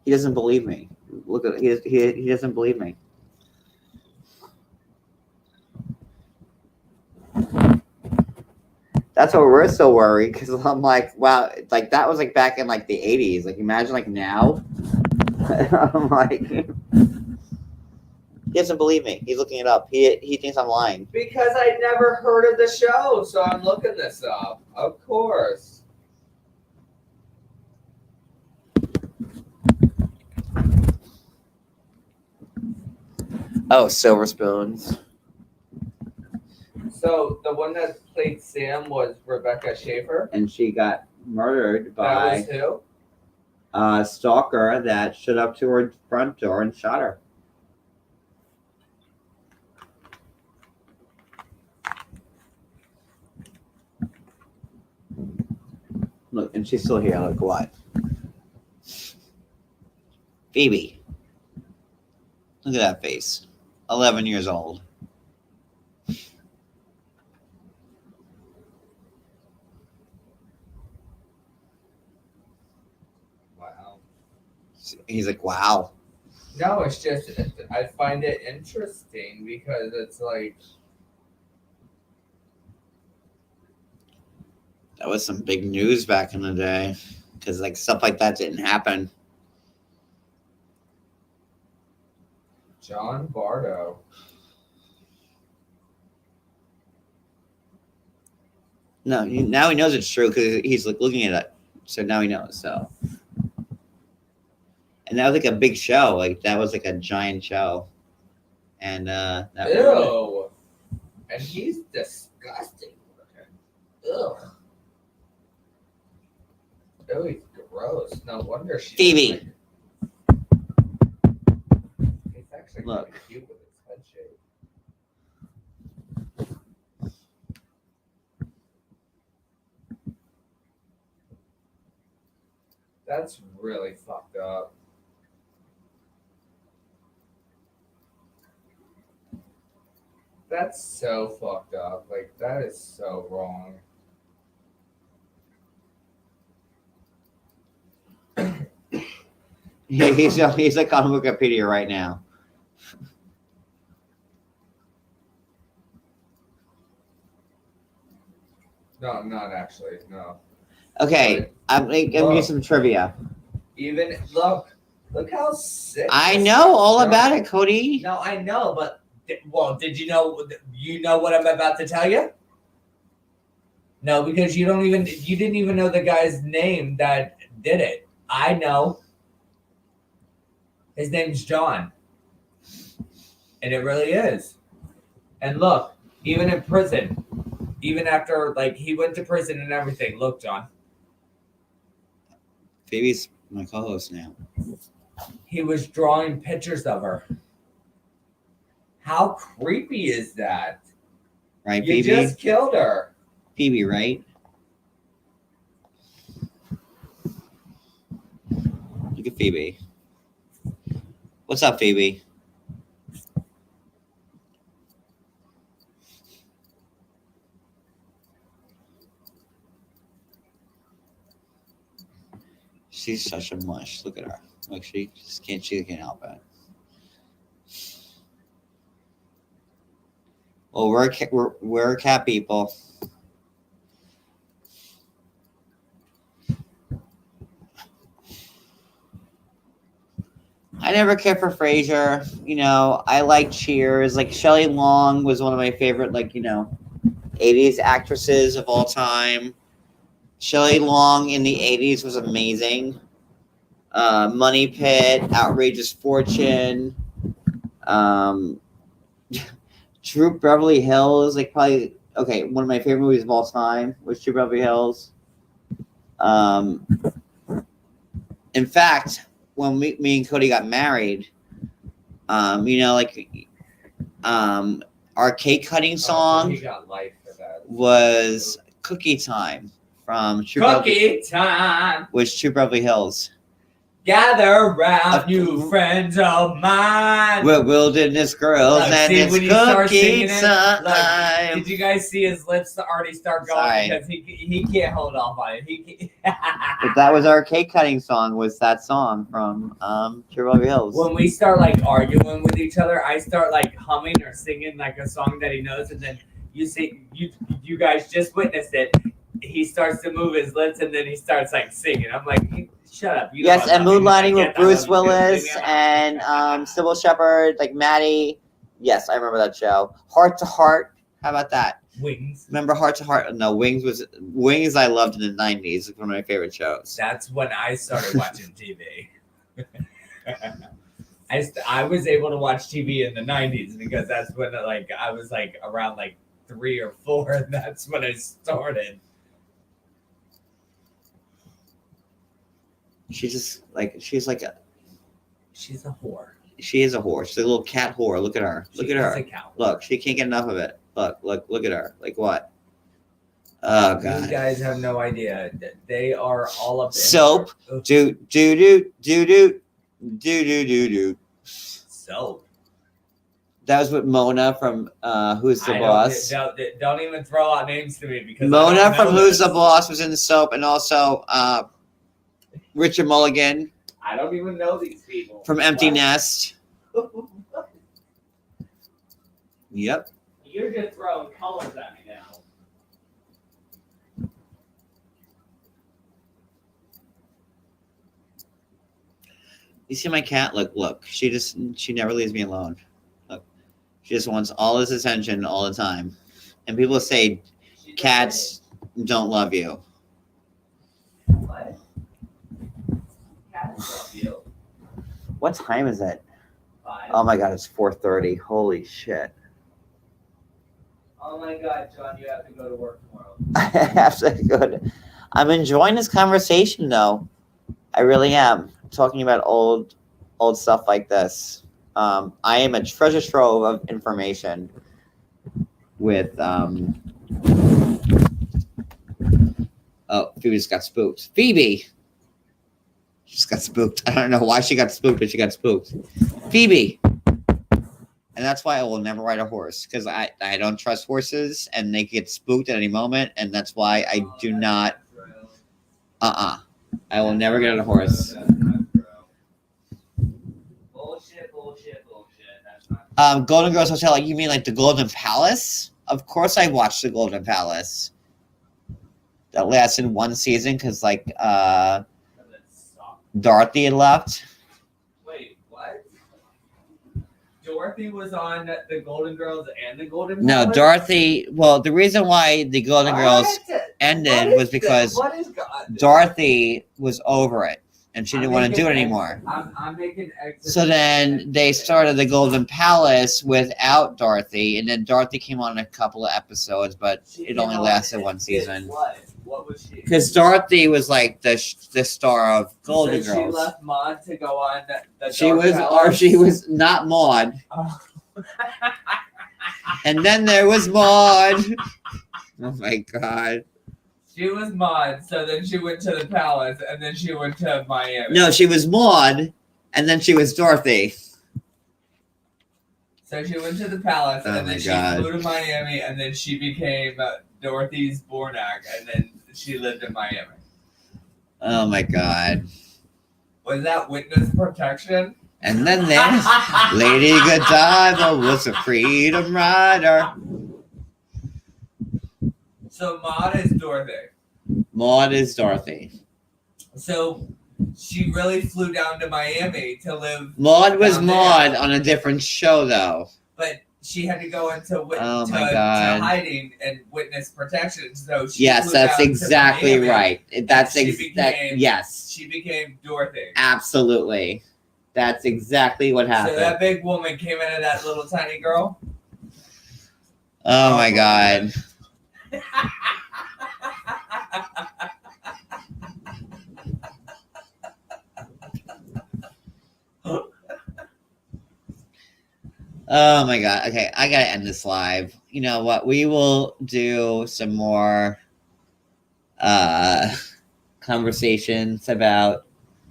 He doesn't believe me. Look at he doesn't believe me. That's why we're so worried, because I'm like, wow, like that was like back in like the 80s. Like imagine like now. I'm like, he doesn't believe me. He's looking it up. He thinks I'm lying. Because I never heard of the show, so I'm looking this up. Of course. Oh, Silver Spoons. So the one that played Sam was Rebecca Schaefer. And she got murdered That by was who? a stalker that showed up to her front door and shot her. Look, and she's still here. Look, what? Phoebe. Look at that face. 11 years old. Wow. He's like, wow. No, it's just I find it interesting because it's like That was some big news back in the day. Because like stuff like that didn't happen. John Bardo. No, now he knows it's true because he's like looking at it. So now he knows. So, and that was like a big show. Like that was like a giant show. And that Ew. And he's disgusting looking. Ugh. Oh, he's gross. No wonder she's Phoebe. Like, he's actually Look. kinda cute with his head shape. That's really fucked up. That's so fucked up. Like, that is so wrong. Yeah, he's like on Wikipedia right now. No, I'm not actually. No. Okay, I'm gonna give you some trivia. Even look how sick. I this know is. all No. about it, Cody. No, I know, but did you know? You know what I'm about to tell you? No, because you didn't even know the guy's name that did it. I know. His name's John. And it really is. And look, even in prison, even after like he went to prison and everything, look, John. Phoebe's my co-host now. He was drawing pictures of her. How creepy is that? Right, You Phoebe? just killed her. Phoebe, right? Look at Phoebe. What's up, Phoebe? She's such a mush. Look at her. Look, she can't help it. Well, we're cat people. I never cared for Frasier. You know, I like Cheers. Like Shelley Long was one of my favorite, like, you know, 80s actresses of all time. Shelley Long in the 80s was amazing. Money Pit, Outrageous Fortune, Troop Beverly Hills, like probably one of my favorite movies of all time was Troop Beverly Hills. In fact, when me and Cody got married, you know, like our cake cutting song was Cookie Time from Cookie Time was Troop Beverly Hills. Gather round, you friends of mine. We're wilderness girls, and it's cookie time. Like, did you guys see his lips already start going because he can't hold off on it? But that was our cake cutting song. Was that song from Troop Beverly Hills? When we start like arguing with each other, I start like humming or singing like a song that he knows, and then you guys just witnessed it. He starts to move his lips, and then he starts like singing. I'm like, shut up. You yes, and Moonlighting with Bruce Willis and Sybil Shepherd, like Maddie. Yes, I remember that show. Heart to Heart. How about that? Wings. Remember Heart to Heart? No, Wings I loved in the 90s. It's one of my favorite shows. That's when I started watching TV. I was able to watch TV in the 90s because that's when like I was like around like 3 or 4, and that's when I started. She's a whore. She is a whore. She's a little cat whore. Look at her. Look at her. Look, she can't get enough of it. Look at her. Like what? Oh god. You guys have no idea. They are all up in soap. Do. Soap. That was with Mona from Who's the Boss. Don't even throw out names to me because Mona from Who's the Boss was in the soap, and also Richard Mulligan. I don't even know these people. From Empty Nest. Yep. You're just throwing colors at me now. You see my cat? Look. She never leaves me alone. Look. She just wants all this attention all the time. And people say cats don't love you. What? Cats love you. What time is it? 5. Oh my god, it's 4:30. Holy shit. Oh my god, John, you have to go to work tomorrow. I have to go I'm enjoying this conversation though. I really am. Talking about old stuff like this. I am a treasure trove of information with oh, Phoebe just got spooked. Phoebe! She just got spooked. I don't know why she got spooked, but she got spooked. Phoebe! And that's why I will never ride a horse, because I don't trust horses, and they get spooked at any moment, and that's why I do not. I will never get on a horse. Bullshit. Golden Girls Hotel, like you mean like the Golden Palace? Of course I watched the Golden Palace. That lasted 1 season, because like Dorothy had left. Wait, what? Dorothy was on the Golden Girls and the Golden No, Palace? Dorothy. Well, the reason why the Golden Girls ended was because Dorothy was over it. and she didn't want to do it anymore. I'm making exit. So then they started the Golden Palace without Dorothy, and then Dorothy came on a couple of episodes, but it only lasted one season. What was she? Because Dorothy was like the star of Golden so Girls. She left Maude to go on the She Dark was, Palace? or she was not Maude. Oh. And then there was Maude. Oh my god. She was Maude, so then she went to the palace, and then she went to Miami. No, she was Maude, and then she was Dorothy. So she went to the palace, Oh and then my she God. flew to Miami, and then she became Dorothy's Bornak, and then she lived in Miami. Oh my god. Was that witness protection? And then there's Lady Godiva was a freedom rider. So Maude is Dorothy. Maude is Dorothy. So she really flew down to Miami to live. Maude was down there. Maude on a different show, though. But she had to go into Oh to my God. hiding and witness protection. So she Yes, flew that's down to exactly Miami. right. That's she that. became- Yes, She became Dorothy. absolutely. That's exactly what So happened. that big woman came into that little tiny girl. Oh my god. Oh my god. Okay, I gotta end this live. You know what? We will do some more conversations about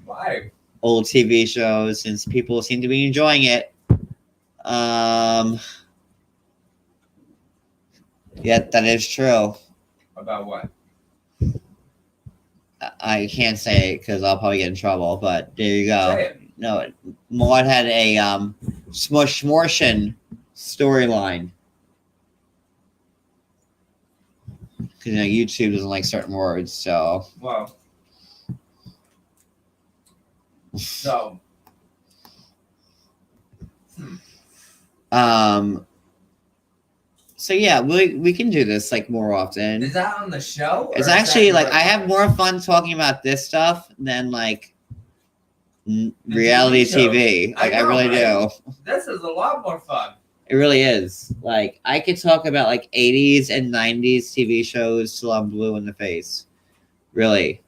Why? old TV shows since people seem to be enjoying it. Yeah, that is true. About what? I can't say it because I'll probably get in trouble, but there you go. Say it. No, Maud had a Smush Mortion storyline. Because YouTube doesn't like certain words, so. Well. So. So yeah, we can do this like more often. Is that on the show? It's or is actually that like I have more fun talking about this stuff than like reality TV shows. TV. Like I know, really right? do. This is a lot more fun. It really is. Like I could talk about like 80s and 90s TV shows till I'm blue in the face. Really.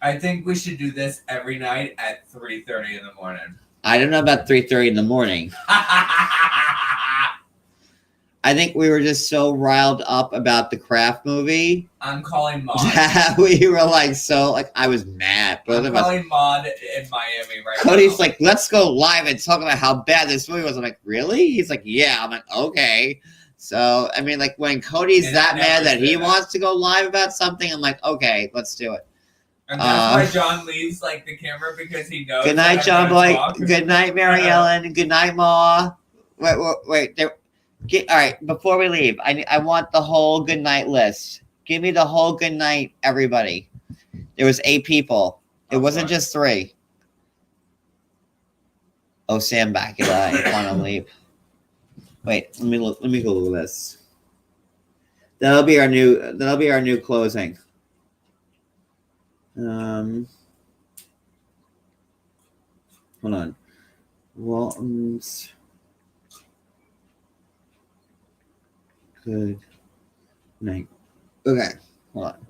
I think we should do this every night at 3:30 in the morning. I don't know about 3:30 in the morning. I think we were just so riled up about the Craft movie I'm calling Maude. that we were like so like I was mad. Both I'm of us. calling Maude in Miami right Cody's now. like, let's go live and talk about how bad this movie was. I'm like, really? He's like, yeah. I'm like, okay. So I mean, like when Cody's And that I mad never that he say that. wants to go live about something, I'm like, okay, let's do it. And that's why John leaves like the camera because he knows. Good night, that John I'm Boy. gonna talk. Good night, Mary Ellen. Good night, Ma. Wait. All right, before we leave, I want the whole good night list. Give me the whole good night, everybody. There was 8 people. It wasn't just 3. Oh, Sam Bakula. I want to leave. Wait, let me go look at this. That'll be our new closing. Hold on. Walton's good night. Okay, hold on.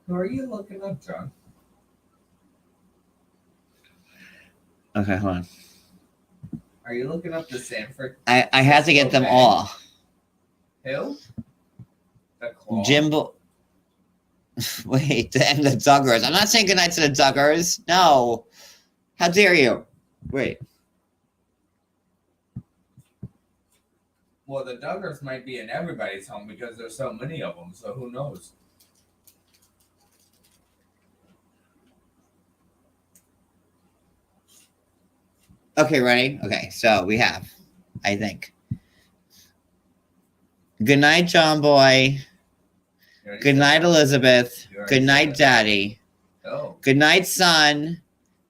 Who are you looking up, John? Okay, hold on. Are you looking up the Sanford? I had to get them Okay. all. Who? The Claw. Jimbo. Wait, and the Duggars. I'm not saying goodnight to the Duggars. No. How dare you? Wait. Well, the Duggars might be in everybody's home because there's so many of them. So who knows? Okay, ready? Okay, so we have, I think. Good night, John Boy. You already Good said night, that. Elizabeth. You already Good said night, that. Daddy. Oh. Good night, son.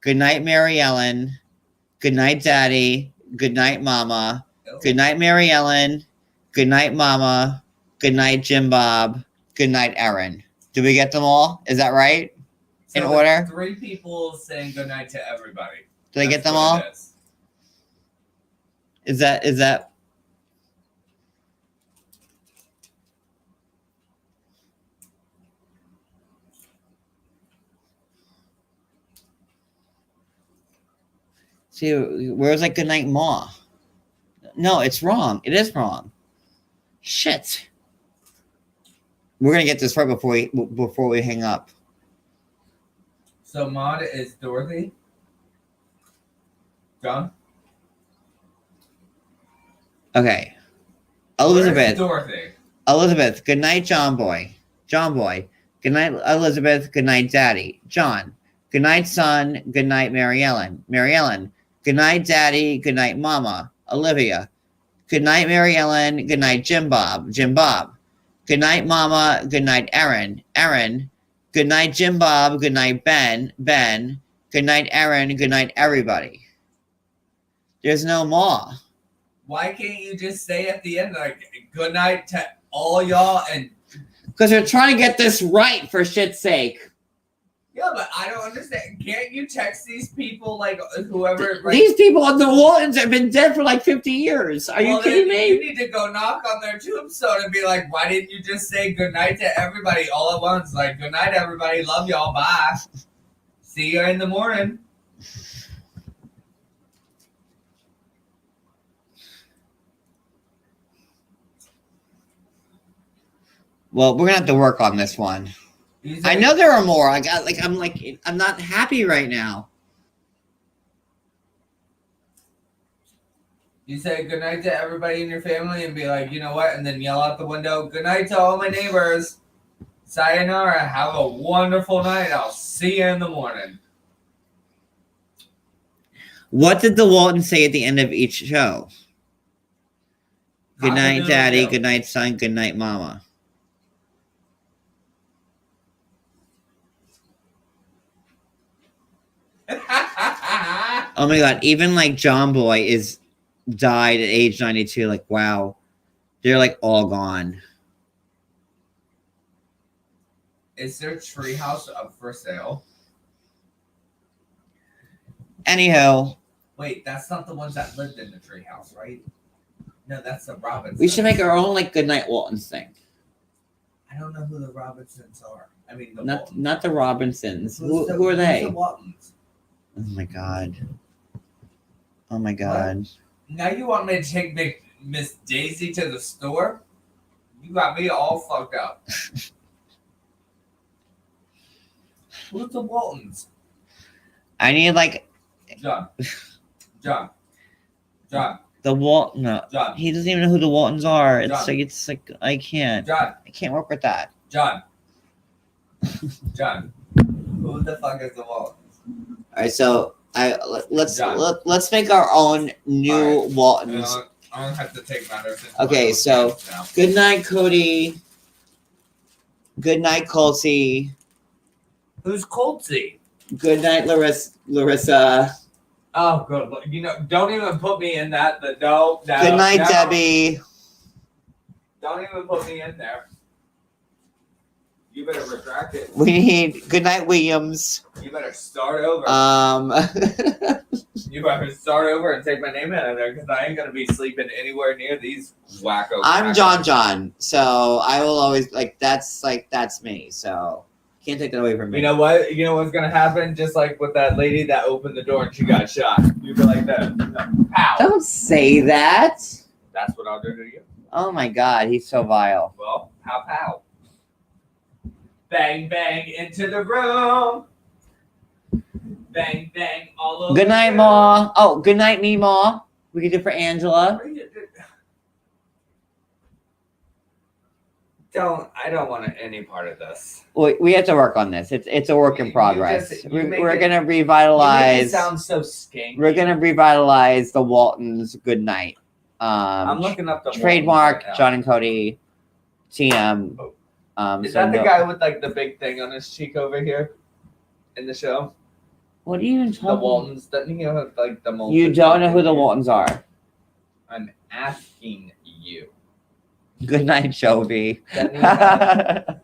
Good night, Mary Ellen. Good night, Daddy. Good night, Mama. Oh. Good night, Mary Ellen. Good night, Mama. Good night, Jim Bob. Good night, Erin. Did we get them all? Is that right? in So order. 3 people saying goodnight to everybody. Did I get them what all? it is. Is that? See, where's like goodnight, Ma? No, it's wrong. It is wrong. Shit. We're gonna get this right before we hang up. So Maud is Dorothy. John. Okay. Where's Elizabeth. Dorothy. Elizabeth. Good night, John Boy. John Boy. Good night, Elizabeth. Good night, Daddy. John. Good night, son. Good night, Mary Ellen. Mary Ellen. Good night, Daddy. Good night, Mama. Olivia. Good night, Mary Ellen. Good night, Jim Bob. Jim Bob. Good night, Mama. Good night, Erin. Erin. Good night, Jim Bob. Good night, Ben. Ben. Good night, Erin. Good night, everybody. There's no Ma. Why can't you just say at the end like good night to all y'all and Because they're trying to get this right for shit's sake. yeah, but I don't understand. Can't you text these people like whoever? Like, These people on the Waltons have been dead for like 50 years. Are you kidding me? You need to go knock on their tombstone and be like, why didn't you just say good night to everybody all at once? Like, good night, everybody. Love y'all. Bye. See you in the morning. Well, we're gonna have to work on this one. I know there are more. I'm not happy right now. You say good night to everybody in your family and be like, you know what? And then yell out the window, good night to all my neighbors. Sayonara. Have a wonderful night. I'll see you in the morning. What did the Waltons say at the end of each show? Good night, Daddy. Good night, son. Good night, Mama. Oh my God! Even like John Boy is died at age 92. Like wow, they're like all gone. Is their treehouse up for sale? Anyhow, wait, that's not the ones that lived in the treehouse, right? No, that's the Robinsons. We should make our own like Goodnight Waltons thing. I don't know who the Robinsons are. I mean, not the Robinsons. Who are they? The Waltons? Oh my God. Oh my God. What? Now you want me to take Miss Daisy to the store? You got me all fucked up. Who's the Waltons? I need like John. No. John. He doesn't even know who the Waltons are. John. It's like I can't. John. I can't work with that. John. Who the fuck is the Waltons? All right, so let's make our own new Waltons. I don't have to take matters. Okay, so good night, Cody. Good night, Colsey. Who's Colsey? Good night, Larissa. Oh, good. You know, don't even put me in that. No. Good night, Debbie. Don't even put me in there. You better retract it. We need good night, Williams. You better start over. You better start over and take my name out of there because I ain't gonna be sleeping anywhere near these wacko. I'm John, so I will always that's me. So can't take that away from me. You know what? You know what's gonna happen? Just like with that lady that opened the door and she got shot. You go like that. Pow. Don't say that. That's what I'll do to you. Oh my God, he's so vile. Well, pow. Bang, bang, into the room. Bang, bang, all over. Good night, Ma. Oh, good night, me, Ma. We can do it for Angela. I don't want any part of this. We have to work on this. It's a work in progress. We're gonna revitalize. It sounds so skanky. We're gonna revitalize the Waltons. Good night. I'm looking up the trademark right John and Cody. TM. Is that the guy with like the big thing on his cheek over here in the show? What are you even talking? The Waltons, doesn't he have like the most? You don't know who the Waltons are. I'm asking you. Good night, Jovi.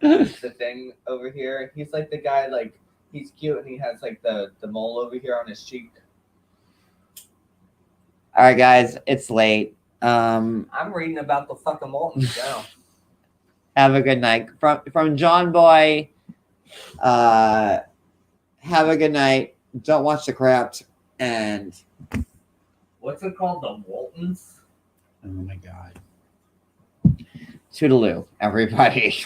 The thing over here. He's like the guy. Like He's cute and he has like the mole over here on his cheek. All right, guys, it's late. I'm reading about the fucking Waltons now. Have a good night. From John Boy, have a good night. Don't watch The Craft. And What's it called? The Waltons? oh my God. Toodaloo, everybody.